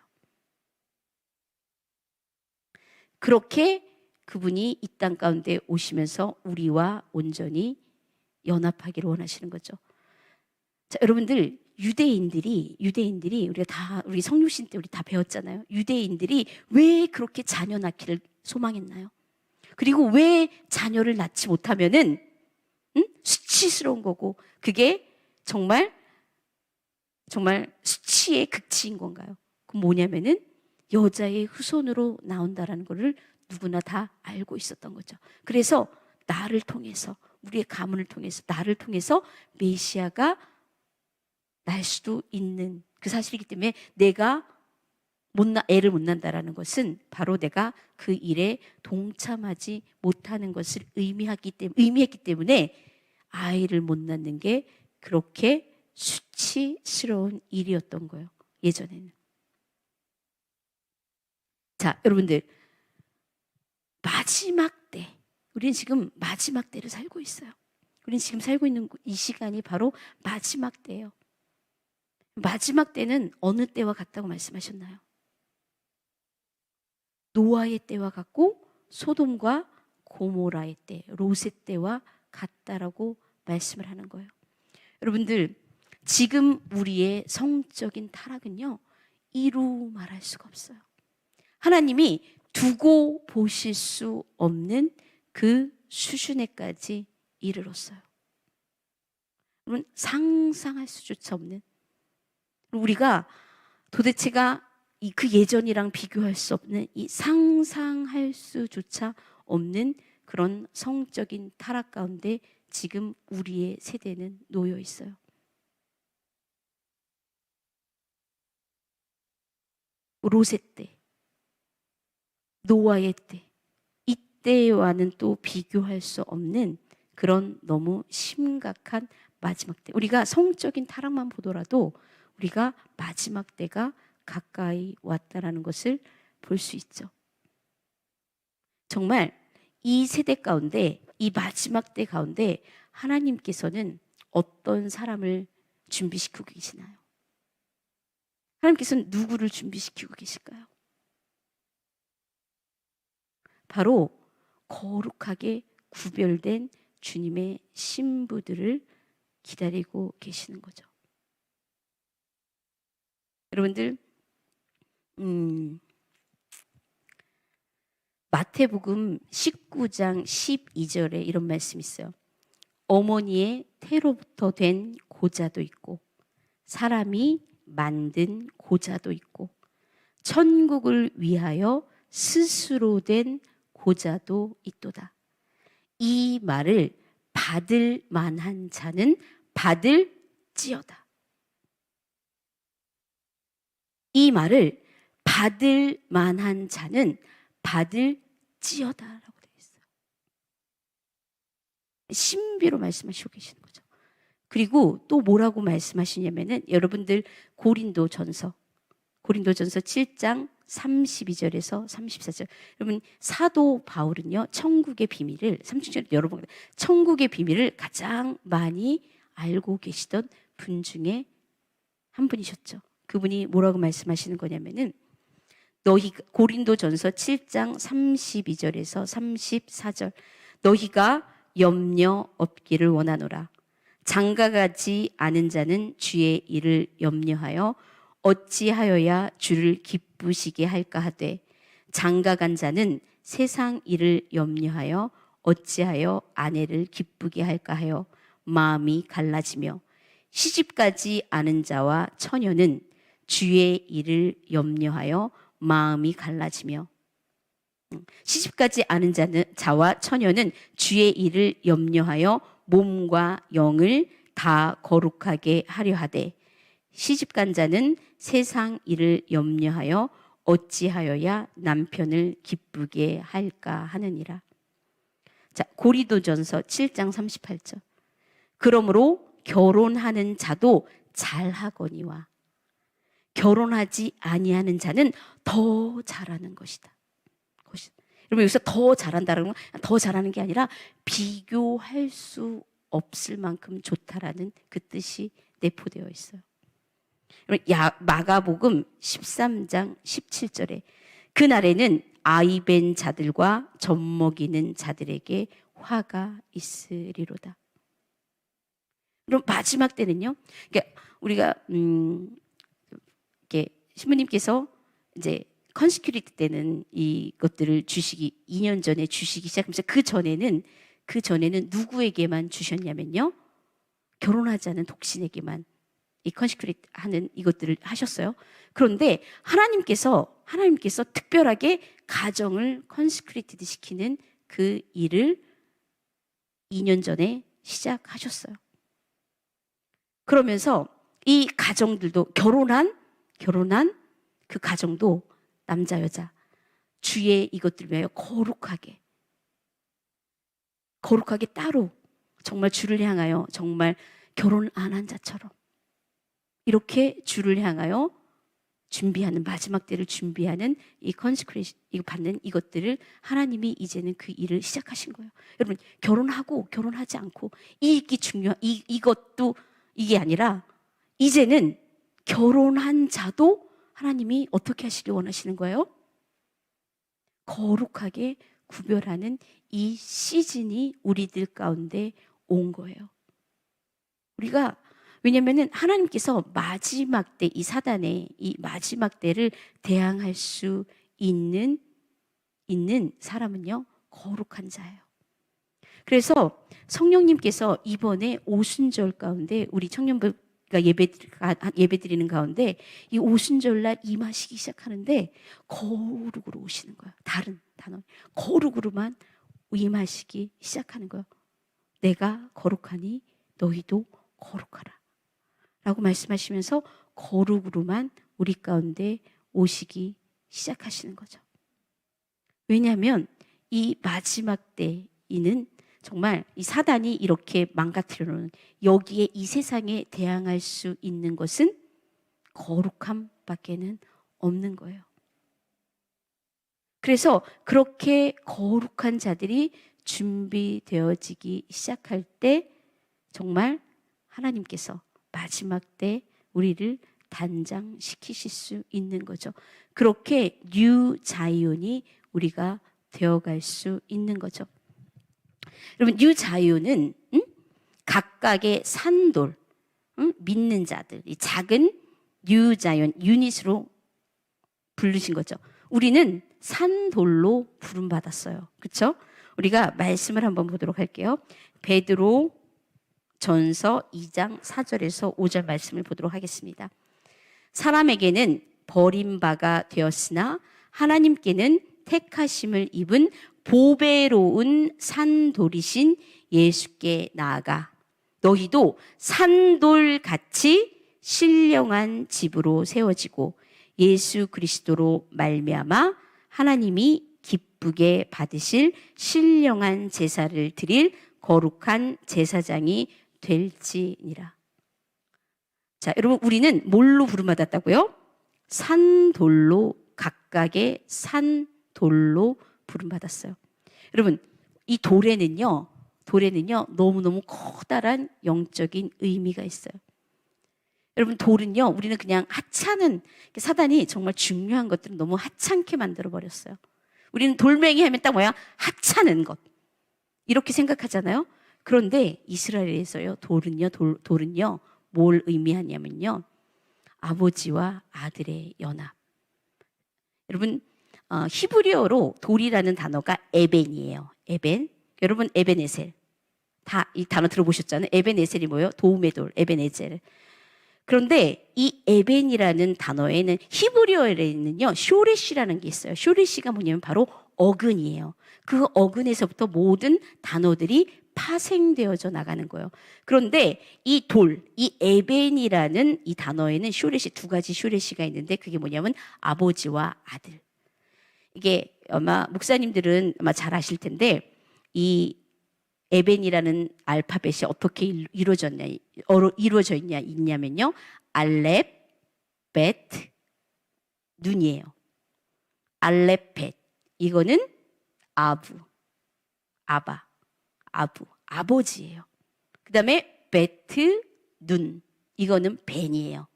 그렇게 그분이 이 땅 가운데 오시면서 우리와 온전히 연합하기를 원하시는 거죠. 자, 여러분들, 유대인들이 우리 성육신 때 우리 다 배웠잖아요. 유대인들이 왜 그렇게 자녀 낳기를 소망했나요? 그리고 왜 자녀를 낳지 못하면은 수치스러운 거고, 그게 정말 수치의 극치인 건가요? 그럼 뭐냐면은 여자의 후손으로 나온다라는 것을 누구나 다 알고 있었던 거죠. 그래서 나를 통해서, 우리의 가문을 통해서, 나를 통해서 메시아가 날 수도 있는 그 사실이기 때문에 내가 애를 못 낳는다라는 것은 바로 내가 그 일에 동참하지 못하는 것을 의미했기 때문에 아이를 못 낳는 게 그렇게 수치스러운 일이었던 거예요, 예전에는. 자, 여러분들, 마지막 때, 우리는 지금 마지막 때를 살고 있어요. 우리는 지금 살고 있는 이 시간이 바로 마지막 때예요. 마지막 때는 어느 때와 같다고 말씀하셨나요? 노아의 때와 같고 소돔과 고모라의 때, 롯의 때와 같다라고 말씀을 하는 거예요. 여러분들, 지금 우리의 성적인 타락은요, 이루 말할 수가 없어요. 하나님이 두고 보실 수 없는 그 수준에까지 이르렀어요. 여러분, 상상할 수조차 없는, 우리가 도대체가 그 예전이랑 비교할 수 없는, 이 상상할 수조차 없는 그런 성적인 타락 가운데 지금 우리의 세대는 놓여 있어요. 롯의 때, 노아의 때, 이때와는 또 비교할 수 없는 그런 너무 심각한 마지막 때. 우리가 성적인 타락만 보더라도 우리가 마지막 때가 가까이 왔다라는 것을 볼 수 있죠. 정말 이 세대 가운데, 이 마지막 때 가운데 하나님께서는 어떤 사람을 준비시키고 계시나요? 하나님께서는 누구를 준비시키고 계실까요? 바로 거룩하게 구별된 주님의 신부들을 기다리고 계시는 거죠. 여러분들, 마태복음 19장 12절에 이런 말씀이 있어요. 어머니의 태로부터 된 고자도 있고 사람이 만든 고자도 있고 천국을 위하여 스스로 된 고자도 있도다. 이 말을 받을 만한 자는 받을지어다. 이 말을 받을 만한 자는 받을지어다라고 되어 있어요. 신비로 말씀하시고 계시는 거죠. 그리고 또 뭐라고 말씀하시냐면은 여러분들 고린도전서 7장 32절에서 34절. 여러분 사도 바울은요 천국의 비밀을 30절 여러분 천국의 비밀을 가장 많이 알고 계시던 분 중에 한 분이셨죠. 그분이 뭐라고 말씀하시는 거냐면은 고린도전서 7장 32절에서 34절 너희가 염려 없기를 원하노라. 장가가지 않은 자는 주의 일을 염려하여 어찌하여야 주를 기쁘시게 할까 하되 장가간 자는 세상 일을 염려하여 어찌하여 아내를 기쁘게 할까 하여 마음이 갈라지며 시집가지 않은 자와 처녀는 주의 일을 염려하여 마음이 갈라지며 시집가지 않은 자와 처녀는 주의 일을 염려하여 몸과 영을 다 거룩하게 하려 하되 시집간 자는 세상 일을 염려하여 어찌하여야 남편을 기쁘게 할까 하느니라. 자, 고린도전서 7장 38절. 그러므로 결혼하는 자도 잘하거니와 결혼하지 아니하는 자는 더 잘하는 것이다. 여러분 여기서 더 잘한다는 건 더 잘하는 게 아니라 비교할 수 없을 만큼 좋다라는 그 뜻이 내포되어 있어요. 마가복음 13장 17절에 그날에는 아이벤 자들과 젖먹이는 자들에게 화가 있으리로다. 그럼 마지막 때는요. 그러니까 우리가 이렇게 신부님께서 이제 컨시큐리티 때는 이것들을 주시기 2년 전에 주시기 시작하면서 그 전에는 누구에게만 주셨냐면요. 결혼하지 않은 독신에게만 이 컨시큐리티 하는 이것들을 하셨어요. 그런데 하나님께서 특별하게 가정을 컨시큐리티 시키는 그 일을 2년 전에 시작하셨어요. 그러면서 이 가정들도 결혼한 그 가정도 남자 여자 주의 이것들을 위하여 거룩하게 따로 정말 주를 향하여 정말 결혼 안 한 자처럼 이렇게 주를 향하여 준비하는 마지막 때를 준비하는 이 컨시크레이션 이거 받는 이것들을 하나님이 이제는 그 일을 시작하신 거예요. 여러분 결혼하고 결혼하지 않고 이익이 이것도 이게 아니라 이제는 결혼한 자도 하나님이 어떻게 하시길 원하시는 거예요? 거룩하게 구별하는 이 시즌이 우리들 가운데 온 거예요. 우리가 왜냐면은 하나님께서 마지막 때 이 사단의 이 마지막 때를 대항할 수 있는 사람은요 거룩한 자예요. 그래서 성령님께서 이번에 오순절 가운데 우리 청년부가 예배드리는 가운데 이 오순절날 임하시기 시작하는데 거룩으로 오시는 거예요. 다른 단어 거룩으로만 임하시기 시작하는 거예요. 내가 거룩하니 너희도 거룩하라 라고 말씀하시면서 거룩으로만 우리 가운데 오시기 시작하시는 거죠. 왜냐하면 이 마지막 때에는 정말 이 사단이 이렇게 망가뜨려 놓은 여기에 이 세상에 대항할 수 있는 것은 거룩함밖에는 없는 거예요. 그래서 그렇게 거룩한 자들이 준비되어지기 시작할 때 정말 하나님께서 마지막 때 우리를 단장시키실 수 있는 거죠. 그렇게 뉴 자이온이 우리가 되어갈 수 있는 거죠. 여러분 뉴 자이온은 각각의 산돌 믿는 자들 이 작은 뉴 자이온 유닛으로 부르신 거죠. 우리는 산돌로 부름받았어요. 그렇죠? 우리가 말씀을 한번 보도록 할게요. 베드로 전서 2장 4절에서 5절 말씀을 보도록 하겠습니다. 사람에게는 버림바가 되었으나 하나님께는 택하심을 입은 보배로운 산돌이신 예수께 나아가 너희도 산돌같이 신령한 집으로 세워지고 예수 그리스도로 말미암아 하나님이 기쁘게 받으실 신령한 제사를 드릴 거룩한 제사장이 될지니라. 자, 여러분, 우리는 뭘로 부름받았다고요? 산돌로, 각각의 산돌로 부름받았어요. 여러분, 이 돌에는요 너무너무 커다란 영적인 의미가 있어요. 여러분, 돌은요, 우리는 그냥 하찮은, 사단이 정말 중요한 것들은 너무 하찮게 만들어버렸어요. 우리는 돌멩이 하면 딱 뭐야? 하찮은 것. 이렇게 생각하잖아요. 그런데 이스라엘에서요, 돌은요, 뭘 의미하냐면요, 아버지와 아들의 연합. 여러분, 히브리어로 돌이라는 단어가 에벤이에요. 에벤. 여러분, 에벤에셀. 다 이 단어 들어보셨잖아요. 에벤에셀이 뭐예요? 도움의 돌, 에벤에셀. 그런데 이 에벤이라는 단어에는 히브리어에는요, 쇼레시라는 게 있어요. 쇼레시가 뭐냐면 바로 어근이에요. 그 어근에서부터 모든 단어들이 파생되어져 나가는 거예요. 그런데 이 돌, 이 에벤이라는 이 단어에는 쇼레시, 두 가지 쇼레시가 있는데 그게 뭐냐면 아버지와 아들. 이게 아마 목사님들은 아마 잘 아실 텐데 이 에벤이라는 알파벳이 어떻게 이루어져 있냐면요. 알렙, 벳, 눈이에요. 알렙, 벳. 이거는 아부, 아바, 아부, 아버지예요. 그 다음에 베트, 눈. 이거는 벤이에요.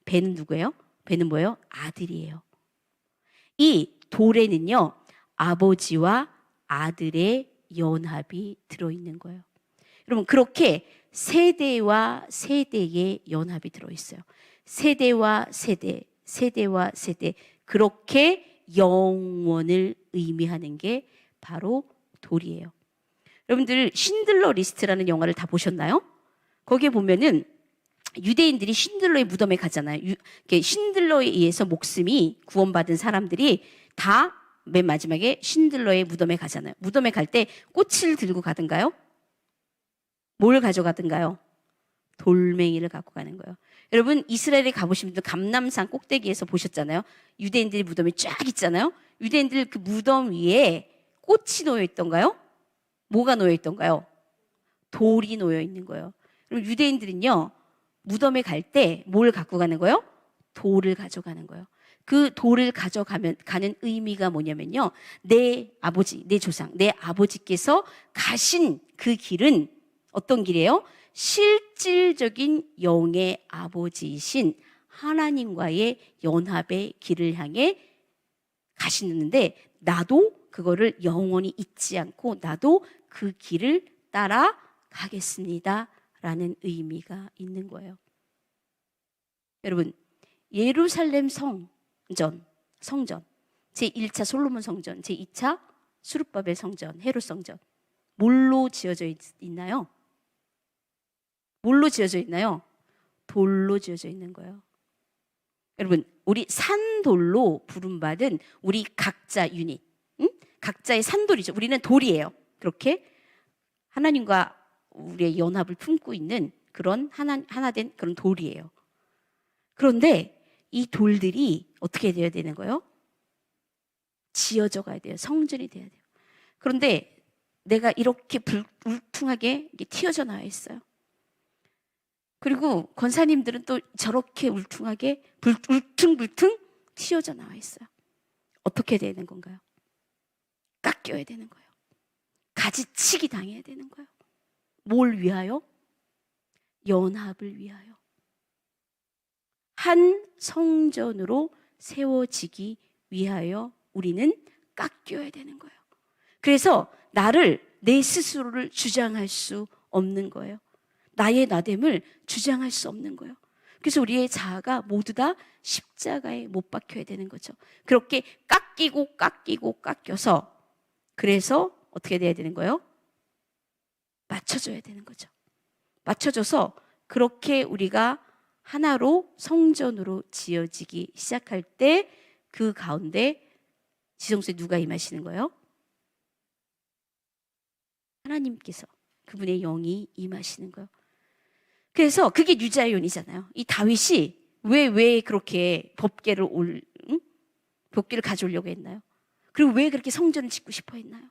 벤은 누구예요? 벤은 뭐예요? 아들이에요. 이 돌에는요, 아버지와 아들의 연합이 들어있는 거예요. 여러분, 그렇게 세대와 세대의 연합이 들어있어요. 세대와 세대, 세대와 세대. 그렇게 영원을 의미하는 게 바로 돌이에요. 여러분들 신들러 리스트라는 영화를 다 보셨나요? 거기에 보면은 유대인들이 신들러의 무덤에 가잖아요. 신들러에 의해서 목숨이 구원받은 사람들이 다 맨 마지막에 신들러의 무덤에 가잖아요. 무덤에 갈 때 꽃을 들고 가든가요? 뭘 가져가든가요? 돌멩이를 갖고 가는 거예요. 여러분, 이스라엘에 가보신 분들 감람산 꼭대기에서 보셨잖아요. 유대인들이 무덤이 쫙 있잖아요. 유대인들 그 무덤 위에 꽃이 놓여 있던가요? 뭐가 놓여 있던가요? 돌이 놓여 있는 거예요. 그럼 유대인들은요, 무덤에 갈 때 뭘 갖고 가는 거예요? 돌을 가져가는 거예요. 그 돌을 가는 의미가 뭐냐면요, 내 아버지, 내 조상, 내 아버지께서 가신 그 길은 어떤 길이에요? 실질적인 영의 아버지이신 하나님과의 연합의 길을 향해 가시는데, 나도 그거를 영원히 잊지 않고 나도 그 길을 따라 가겠습니다 라는 의미가 있는 거예요. 여러분, 예루살렘 성전 제1차 솔로몬 성전, 제2차 수룹바벨 성전, 헤롯 성전, 뭘로 지어져 있나요? 뭘로 지어져 있나요? 돌로 지어져 있는 거예요. 여러분, 우리 산돌로 부름받은 우리 각자 유닛, 각자의 산돌이죠. 우리는 돌이에요. 그렇게 하나님과 우리의 연합을 품고 있는 그런 하나 된 그런 돌이에요. 그런데 이 돌들이 어떻게 되어야 되는 거예요? 지어져 가야 돼요. 성전이 돼야 돼요. 그런데 내가 이렇게 울퉁하게 튀어져 나와 있어요. 그리고 권사님들은 또 저렇게 울퉁하게 울퉁불퉁 튀어져 나와 있어요. 어떻게 되는 건가요? 깎여야 되는 거예요. 가지치기 당해야 되는 거예요. 뭘 위하여? 연합을 위하여. 한 성전으로 세워지기 위하여 우리는 깎여야 되는 거예요. 그래서 나를, 내 스스로를 주장할 수 없는 거예요. 나의 나됨을 주장할 수 없는 거예요. 그래서 우리의 자아가 모두 다 십자가에 못 박혀야 되는 거죠. 그렇게 깎여서 그래서 어떻게 돼야 되는 거예요? 맞춰줘야 되는 거죠. 맞춰줘서 그렇게 우리가 하나로 성전으로 지어지기 시작할 때 그 가운데 지성소에 누가 임하시는 거예요? 하나님께서, 그분의 영이 임하시는 거예요. 그래서 그게 뉴자이온이잖아요. 이 다윗이 왜 그렇게 법궤를 가져오려고 했나요? 그리고 왜 그렇게 성전을 짓고 싶어 했나요?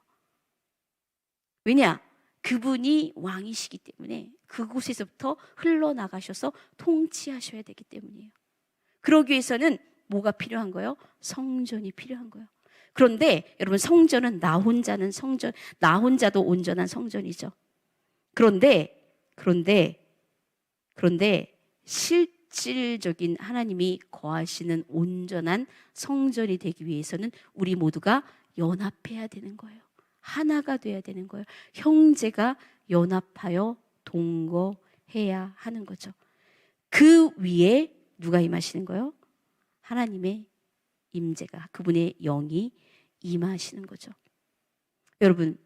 왜냐? 그분이 왕이시기 때문에 그곳에서부터 흘러나가셔서 통치하셔야 되기 때문이에요. 그러기 위해서는 뭐가 필요한 거예요? 성전이 필요한 거예요. 그런데 여러분, 성전은 나 혼자도 온전한 성전이죠. 그런데 실질적인 하나님이 거하시는 온전한 성전이 되기 위해서는 우리 모두가 연합해야 되는 거예요. 하나가 돼야 되는 거예요. 형제가 연합하여 동거해야 하는 거죠. 그 위에 누가 임하시는 거예요? 하나님의 임재가, 그분의 영이 임하시는 거죠. 여러분,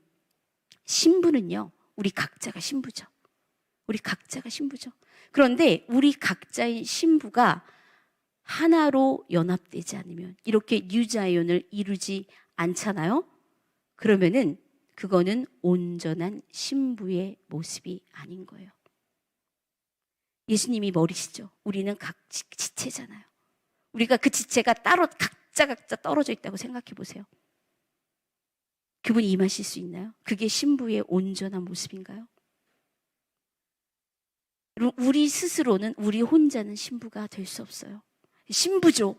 신부는요, 우리 각자가 신부죠. 그런데 우리 각자의 신부가 하나로 연합되지 않으면, 이렇게 뉴자이온을 이루지 않잖아요. 그러면은 그거는 온전한 신부의 모습이 아닌 거예요. 예수님이 머리시죠. 우리는 각 지체잖아요. 우리가 그 지체가 따로 각자 떨어져 있다고 생각해 보세요. 그분이 임하실 수 있나요? 그게 신부의 온전한 모습인가요? 우리 스스로는, 우리 혼자는 신부가 될 수 없어요. 신부죠.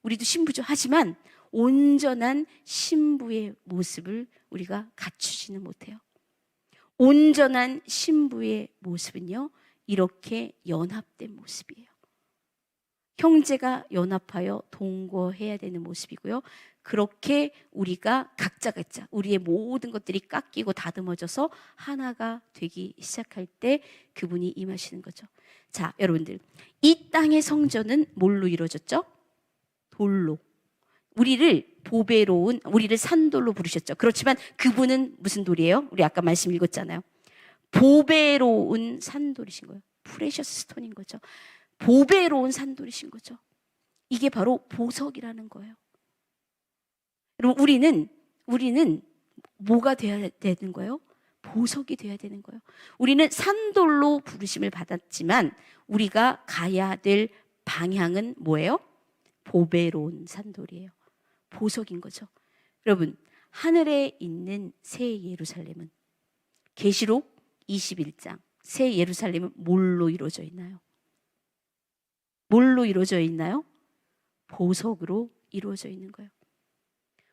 우리도 신부죠. 하지만 온전한 신부의 모습을 우리가 갖추지는 못해요. 온전한 신부의 모습은요, 이렇게 연합된 모습이에요. 형제가 연합하여 동거해야 되는 모습이고요. 그렇게 우리가 각자 우리의 모든 것들이 깎이고 다듬어져서 하나가 되기 시작할 때 그분이 임하시는 거죠. 자, 여러분들, 이 땅의 성전은 뭘로 이루어졌죠? 돌로. 우리를 산돌로 부르셨죠. 그렇지만 그분은 무슨 돌이에요? 우리 아까 말씀 읽었잖아요. 보배로운 산돌이신 거예요. 프레셔스 스톤인 거죠. 보배로운 산돌이신 거죠. 이게 바로 보석이라는 거예요. 여러분, 우리는 뭐가 돼야 되는 거예요? 보석이 돼야 되는 거예요. 우리는 산돌로 부르심을 받았지만 우리가 가야 될 방향은 뭐예요? 보배로운 산돌이에요. 보석인 거죠. 여러분, 하늘에 있는 새 예루살렘은, 계시록 21장 새 예루살렘은 뭘로 이루어져 있나요? 뭘로 이루어져 있나요? 보석으로 이루어져 있는 거예요.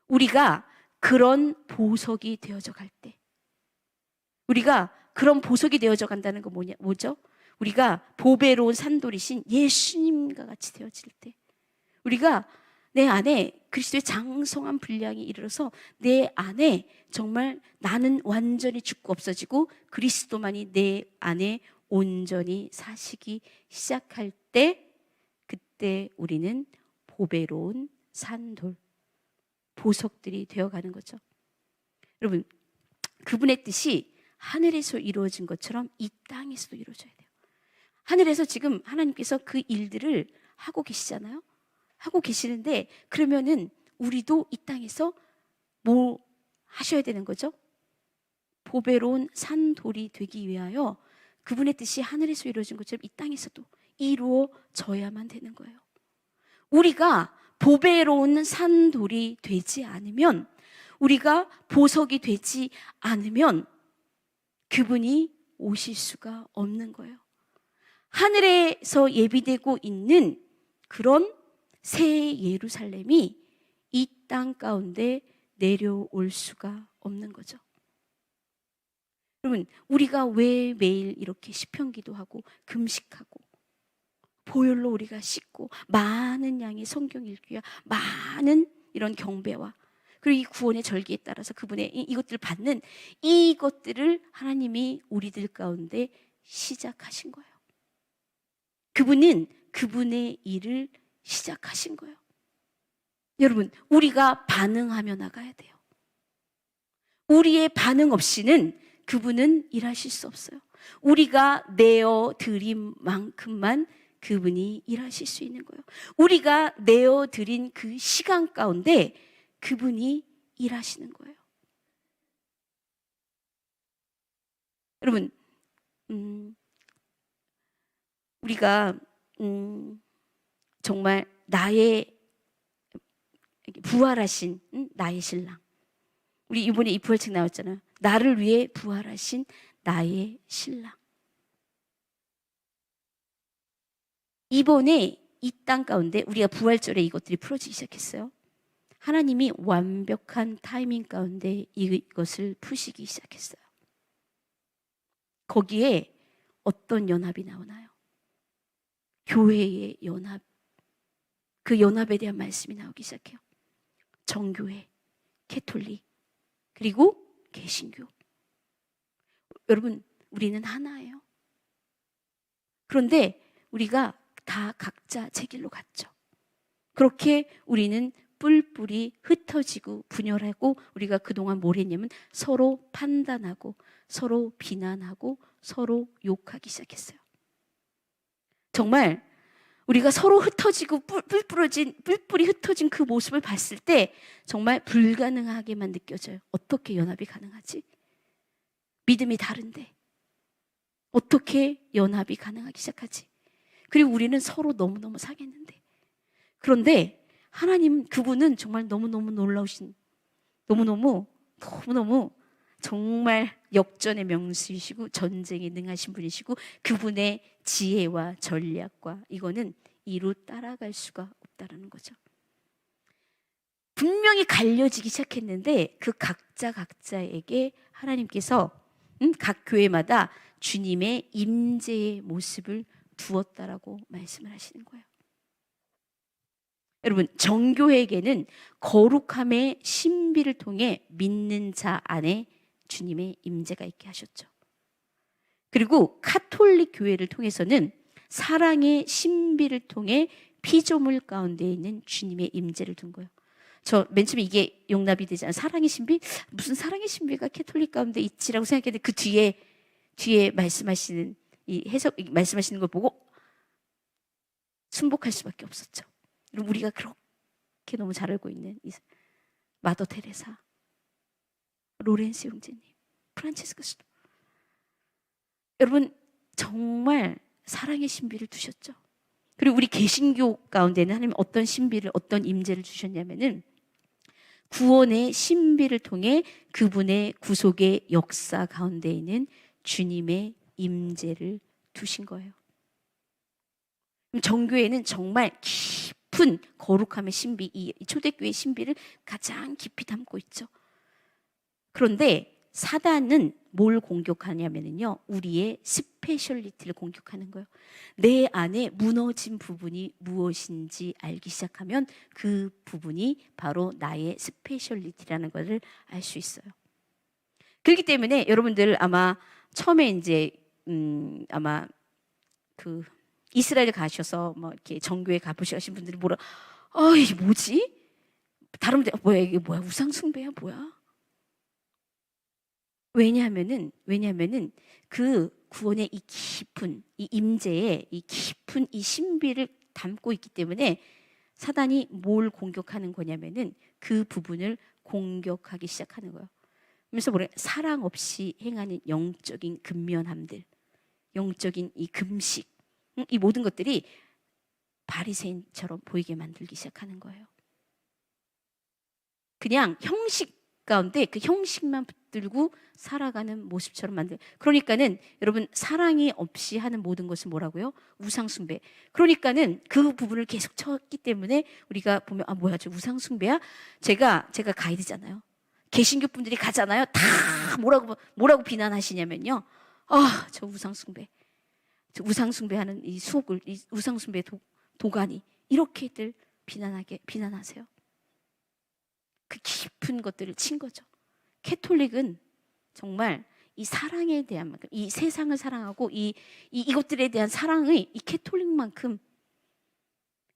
우리가 그런 보석이 되어져 갈 때, 우리가 그런 보석이 되어져 간다는 건 뭐죠? 우리가 보배로운 산돌이신 예수님과 같이 되어질 때, 우리가 내 안에 그리스도의 장성한 분량이 이르러서 내 안에 정말 나는 완전히 죽고 없어지고 그리스도만이 내 안에 온전히 사시기 시작할 때, 그때 우리는 보배로운 산돌, 보석들이 되어가는 거죠. 여러분, 그분의 뜻이 하늘에서 이루어진 것처럼 이 땅에서도 이루어져야 돼요. 하늘에서 지금 하나님께서 그 일들을 하고 계시잖아요. 하고 계시는데, 그러면은 우리도 이 땅에서 뭐 하셔야 되는 거죠? 보배로운 산돌이 되기 위하여 그분의 뜻이 하늘에서 이루어진 것처럼 이 땅에서도 이루어져야만 되는 거예요. 우리가 보배로운 산돌이 되지 않으면, 우리가 보석이 되지 않으면 그분이 오실 수가 없는 거예요. 하늘에서 예비되고 있는 그런 새 예루살렘이 이 땅 가운데 내려올 수가 없는 거죠. 여러분, 우리가 왜 매일 이렇게 시편 기도하고 금식하고 보혈로 우리가 씻고 많은 양의 성경 읽기와 많은 이런 경배와 그리고 이 구원의 절기에 따라서 그분의 이것들을 받는, 이것들을 하나님이 우리들 가운데 시작하신 거예요. 그분은 그분의 일을 시작하신 거예요. 여러분, 우리가 반응하며 나가야 돼요. 우리의 반응 없이는 그분은 일하실 수 없어요. 우리가 내어 드린 만큼만 그분이 일하실 수 있는 거예요. 우리가 내어드린 그 시간 가운데 그분이 일하시는 거예요. 여러분, 우리가 정말 나의 부활하신 나의 신랑. 우리 이번에 이 부활책 나왔잖아요. 나를 위해 부활하신 나의 신랑. 이번에 이 땅 가운데 우리가 부활절에 이것들이 풀어지기 시작했어요. 하나님이 완벽한 타이밍 가운데 이것을 푸시기 시작했어요. 거기에 어떤 연합이 나오나요? 교회의 연합. 그 연합에 대한 말씀이 나오기 시작해요. 정교회, 캐톨릭, 그리고 개신교. 여러분, 우리는 하나예요. 그런데 우리가 다 각자 제 길로 갔죠. 그렇게 우리는 뿔뿔이 흩어지고 분열하고 우리가 그동안 뭘 했냐면 서로 판단하고 서로 비난하고 서로 욕하기 시작했어요. 정말 우리가 서로 흩어지고 뿔뿔이 흩어진 그 모습을 봤을 때 정말 불가능하게만 느껴져요. 어떻게 연합이 가능하지? 믿음이 다른데 어떻게 연합이 가능하기 시작하지? 그리고 우리는 서로 너무너무 상했는데. 그런데 하나님 그분은 정말 너무너무 놀라우신, 너무너무 정말 역전의 명수이시고 전쟁에 능하신 분이시고 그분의 지혜와 전략과 이거는 이루 따라갈 수가 없다라는 거죠. 분명히 갈려지기 시작했는데 그 각자에게 하나님께서 각 교회마다 주님의 임재의 모습을 두었다라고 말씀을 하시는 거예요. 여러분, 정교회에게는 거룩함의 신비를 통해 믿는 자 안에 주님의 임재가 있게 하셨죠. 그리고 카톨릭 교회를 통해서는 사랑의 신비를 통해 피조물 가운데 있는 주님의 임재를 둔 거예요. 저 맨 처음에 이게 용납이 되지 않아요. 사랑의 신비? 무슨 사랑의 신비가 캐톨릭 가운데 있지라고 생각했는데 그 뒤에 말씀하시는 이 해석 말씀하시는 걸 보고 순복할 수밖에 없었죠. 우리가 그렇게 너무 잘 알고 있는 마더 테레사, 로렌스 형제님, 프란체스코 스도. 여러분 정말 사랑의 신비를 두셨죠. 그리고 우리 개신교 가운데는 하나님 어떤 신비를, 어떤 임재를 주셨냐면은 구원의 신비를 통해 그분의 구속의 역사 가운데 있는 주님의 임재를 두신 거예요. 정교회는 정말 깊은 거룩함의 신비, 이 초대교회의 신비를 가장 깊이 담고 있죠. 그런데 사단은 뭘 공격하냐면요, 우리의 스페셜리티를 공격하는 거예요. 내 안에 무너진 부분이 무엇인지 알기 시작하면 그 부분이 바로 나의 스페셜리티라는 것을 알 수 있어요. 그렇기 때문에 여러분들 아마 처음에 이제 아마 그 이스라엘 가셔서 뭐 이렇게 정교회 가보시신 분들이 이게 뭐지? 다른 분들 뭐야 이게 뭐야 우상 숭배야 뭐야? 왜냐하면은 그 구원의 이 깊은 이 임재의 이 깊은 이 신비를 담고 있기 때문에 사단이 뭘 공격하는 거냐면은 그 부분을 공격하기 시작하는 거예요. 그래서 사랑 없이 행하는 영적인 근면함들, 영적인 이 금식, 이 모든 것들이 바리새인처럼 보이게 만들기 시작하는 거예요. 그냥 형식 가운데 그 형식만 붙들고 살아가는 모습처럼 만들. 그러니까는 여러분 사랑이 없이 하는 모든 것은 뭐라고요? 우상숭배. 그러니까는 그 부분을 계속 쳤기 때문에 우리가 보면 뭐야 저 우상숭배야? 제가 가이드잖아요. 개신교 분들이 가잖아요. 다 뭐라고 비난하시냐면요. 저 우상숭배. 저 우상숭배하는 이 수옥을, 이 우상숭배 도가니 이렇게들 비난하세요. 그 깊은 것들을 친 거죠. 캐톨릭은 정말 이 사랑에 대한 만큼, 이 세상을 사랑하고 이것들에 대한 사랑의 이 캐톨릭만큼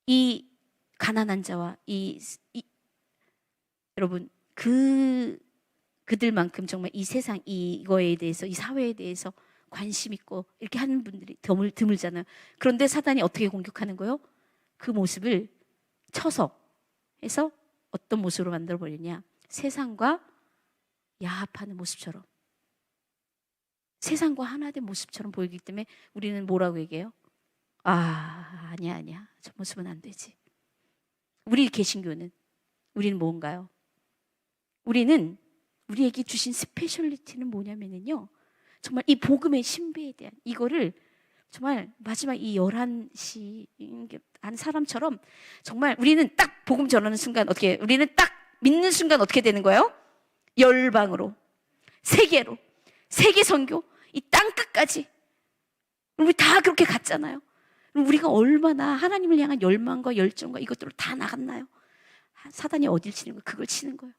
이 가난한 자와 여러분 그들만큼 정말 이 세상 이거에 대해서 이 사회에 대해서 관심 있고 이렇게 하는 분들이 드물잖아요. 그런데 사단이 어떻게 공격하는 거예요? 그 모습을 쳐서 해서 어떤 모습으로 만들어 버리냐? 세상과 야합하는 모습처럼, 세상과 하나 된 모습처럼 보이기 때문에 우리는 뭐라고 얘기해요? 아니야. 저 모습은 안 되지. 우리 개신교는, 우리는 뭔가요? 우리는 우리에게 주신 스페셜리티는 뭐냐면요, 정말 이 복음의 신비에 대한 이거를 정말 마지막 이 11시 한 사람처럼 정말 우리는 딱 복음 전하는 순간 어떻게, 우리는 딱 믿는 순간 어떻게 되는 거예요? 열방으로, 세계로, 세계 선교, 이 땅끝까지 우리 다 그렇게 갔잖아요. 우리가 얼마나 하나님을 향한 열망과 열정과 이것들을 다 나갔나요? 사단이 어딜 치는 거예요? 그걸 치는 거예요.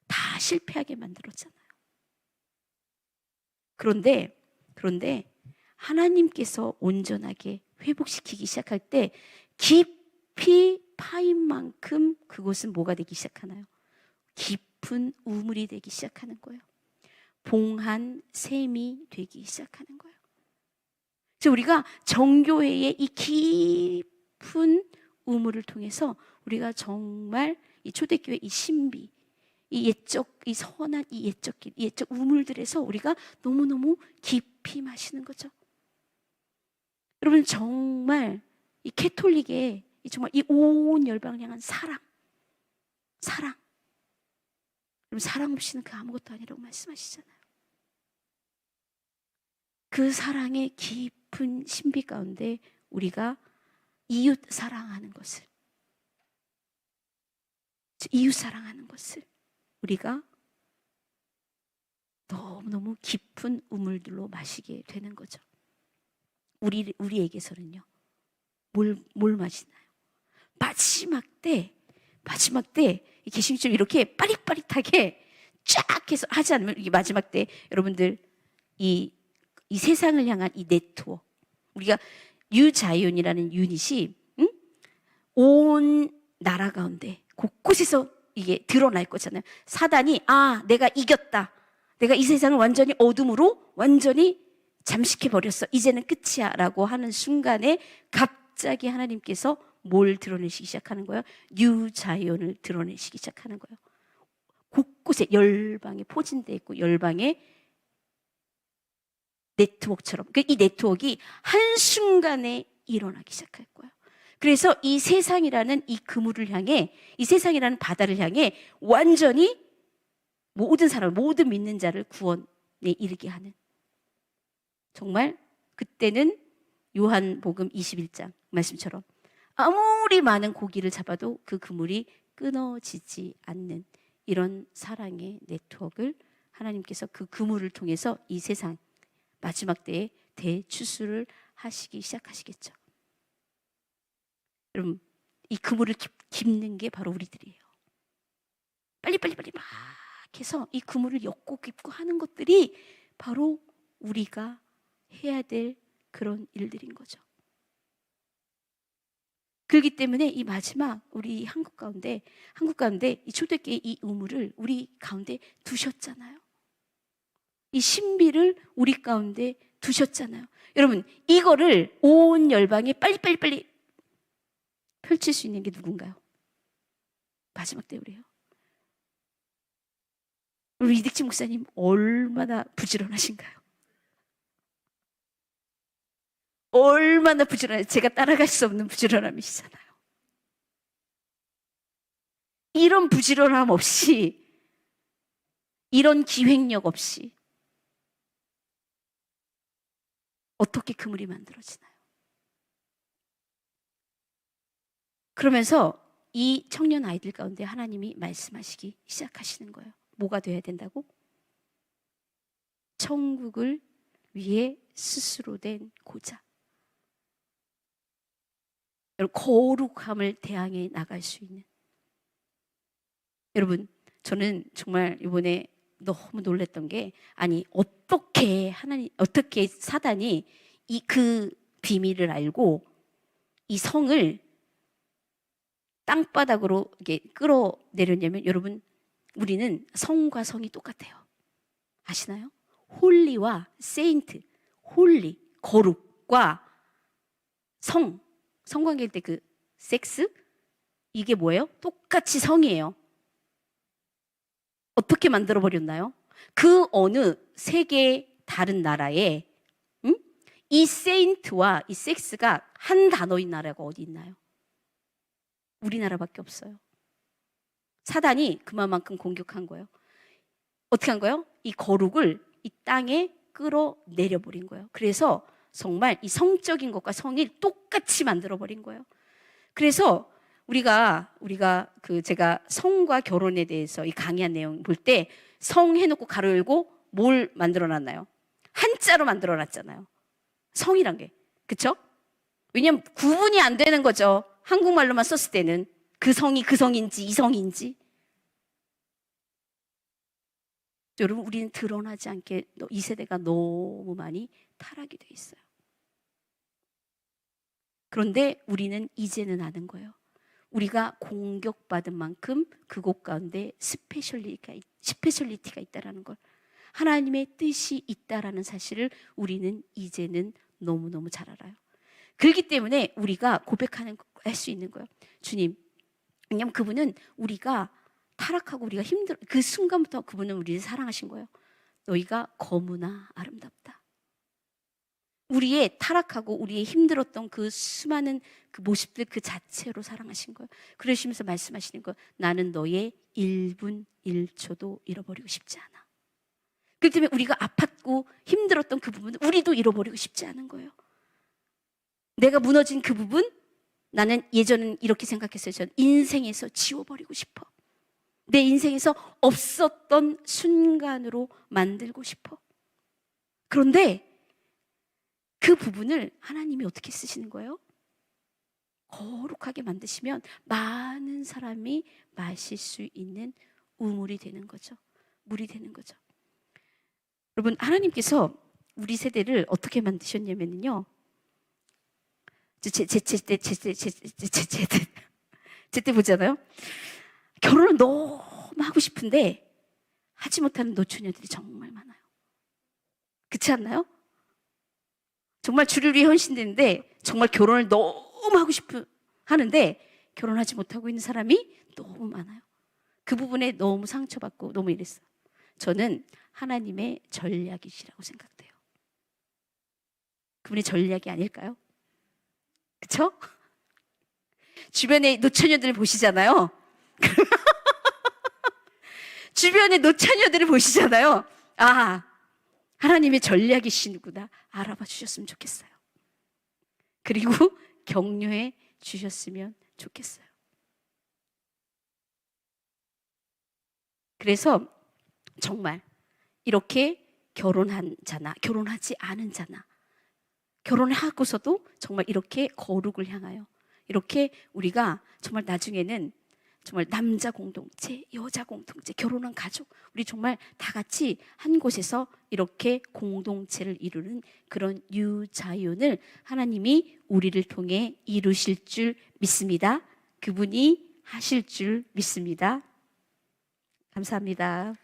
다 실패하게 만들었잖아요. 그런데 하나님께서 온전하게 회복시키기 시작할 때 깊이 파인 만큼 그곳은 뭐가 되기 시작하나요? 깊은 우물이 되기 시작하는 거예요. 봉한 샘이 되기 시작하는 거예요. 그래서 우리가 정교회의 이 깊은 우물을 통해서 우리가 정말 이 초대교회 이 신비, 이 옛적, 이 선한 이 옛적 길, 이 옛적 우물들에서 우리가 너무너무 깊이 마시는 거죠. 여러분, 정말 이 캐톨릭의 정말 이 온 열방을 향한 사랑. 여러분, 사랑 없이는 그 아무것도 아니라고 말씀하시잖아요. 그 사랑의 깊은 신비 가운데 우리가 이웃 사랑하는 것을, 우리가 너무너무 깊은 우물들로 마시게 되는 거죠. 우리에게서는요, 뭘 마시나요? 마지막 때 개신교처럼 이렇게 빠릿빠릿하게 쫙 해서 하지 않으면, 이게 마지막 때 여러분들 이 세상을 향한 이 네트워크, 우리가 유자이온이라는 유닛이 온 나라 가운데 곳곳에서 이게 드러날 거잖아요. 사단이 내가 이겼다, 내가 이 세상을 완전히 어둠으로 완전히 잠식해 버렸어, 이제는 끝이야 라고 하는 순간에 갑자기 하나님께서 뭘 드러내시기 시작하는 거예요? 유자이온을 드러내시기 시작하는 거예요. 곳곳에 열방에 포진되어 있고 열방에 네트워크처럼, 이 네트워크가 한순간에 일어나기 시작할 거예요. 그래서 이 세상이라는 이 그물을 향해, 이 세상이라는 바다를 향해 완전히 모든 사람, 모든 믿는 자를 구원에 이르게 하는, 정말 그때는 요한복음 21장 말씀처럼 아무리 많은 고기를 잡아도 그 그물이 끊어지지 않는 이런 사랑의 네트워크를 하나님께서 그 그물을 통해서 이 세상 마지막 때에 대추수를 하시기 시작하시겠죠. 여러분, 이 그물을 깁는 게 바로 우리들이에요. 빨리 막 해서 이 그물을 엮고 깁고 하는 것들이 바로 우리가 해야 될 그런 일들인 거죠. 그렇기 때문에 이 마지막 우리 한국 가운데 이 초대교회 이 우물을 우리 가운데 두셨잖아요. 이 신비를 우리 가운데 두셨잖아요. 여러분, 이거를 온 열방에 빨리 펼칠 수 있는 게 누군가요? 마지막 때 우리요. 우리 이득진 목사님 얼마나 부지런하신가요? 얼마나 부지런해요. 제가 따라갈 수 없는 부지런함이시잖아요. 이런 부지런함 없이, 이런 기획력 없이 어떻게 그물이 만들어지나요? 그러면서 이 청년 아이들 가운데 하나님이 말씀하시기 시작하시는 거예요. 뭐가 돼야 된다고? 천국을 위해 스스로 된 고자. 거룩함을 대항해 나갈 수 있는. 여러분, 저는 정말 이번에 너무 놀랐던 게, 어떻게 사단이 그 비밀을 알고 이 성을 땅바닥으로 이렇게 끌어내렸냐면, 여러분, 우리는 성과 성이 똑같아요. 아시나요? 홀리와 세인트, 홀리, 거룩과 성관계일 때 그 섹스, 이게 뭐예요? 똑같이 성이에요. 어떻게 만들어버렸나요? 그 어느 세계 다른 나라에 이 세인트와 이 섹스가 한 단어인 나라가 어디 있나요? 우리나라밖에 없어요. 사단이 그만큼 공격한 거예요. 어떻게 한 거예요? 이 거룩을 이 땅에 끌어내려버린 거예요. 그래서 정말 이 성적인 것과 성이 똑같이 만들어버린 거예요. 그래서 우리가 제가 성과 결혼에 대해서 이 강의한 내용 볼 때 성 해놓고 가로 열고 뭘 만들어놨나요? 한자로 만들어놨잖아요. 성이란 게. 그쵸? 왜냐면 구분이 안 되는 거죠. 한국말로만 썼을 때는 그 성이 그 성인지 이 성인지. 여러분, 우리는 드러나지 않게 이 세대가 너무 많이 타락이 돼 있어요. 그런데 우리는 이제는 아는 거예요. 우리가 공격받은 만큼 그곳 가운데 스페셜리티가 있다라는 걸, 하나님의 뜻이 있다라는 사실을 우리는 이제는 너무너무 잘 알아요. 그렇기 때문에 우리가 할 수 있는 거예요. 주님, 왜냐하면 그분은 우리가 타락하고 우리가 힘들어 그 순간부터 그분은 우리를 사랑하신 거예요. 너희가 거무나 아름답다. 우리의 타락하고 우리의 힘들었던 그 수많은 그 모습들 그 자체로 사랑하신 거예요. 그러시면서 말씀하시는 거예요. 나는 너의 1분 1초도 잃어버리고 싶지 않아. 그렇기 때문에 우리가 아팠고 힘들었던 그 부분을 우리도 잃어버리고 싶지 않은 거예요. 내가 무너진 그 부분, 나는 예전엔 이렇게 생각했어요. 전 인생에서 지워버리고 싶어. 내 인생에서 없었던 순간으로 만들고 싶어. 그런데 그 부분을 하나님이 어떻게 쓰시는 거예요? 거룩하게 만드시면 많은 사람이 마실 수 있는 우물이 되는 거죠. 물이 되는 거죠. 여러분, 하나님께서 우리 세대를 어떻게 만드셨냐면요. 제 때 보잖아요. 결혼을 너무 하고 싶은데 하지 못하는 노처녀들이 정말 많아요. 그렇지 않나요? 정말 주를 위해 헌신되는데 정말 결혼을 너무 하고 하는데 결혼하지 못하고 있는 사람이 너무 많아요. 그 부분에 너무 상처받고 너무 이랬어요. 저는 하나님의 전략이시라고 생각돼요. 그분의 전략이 아닐까요? 그렇죠? 주변에 노처녀들을 보시잖아요. 주변의 노처녀들을 보시잖아요. 아, 하나님의 전략이시구나 알아봐 주셨으면 좋겠어요. 그리고 격려해 주셨으면 좋겠어요. 그래서 정말 이렇게 결혼한 자나 결혼하지 않은 자나 결혼을 하고서도 정말 이렇게 거룩을 향하여 이렇게 우리가 정말 나중에는 정말 남자 공동체, 여자 공동체, 결혼한 가족, 우리 정말 다 같이 한 곳에서 이렇게 공동체를 이루는 그런 유자연을 하나님이 우리를 통해 이루실 줄 믿습니다. 그분이 하실 줄 믿습니다. 감사합니다.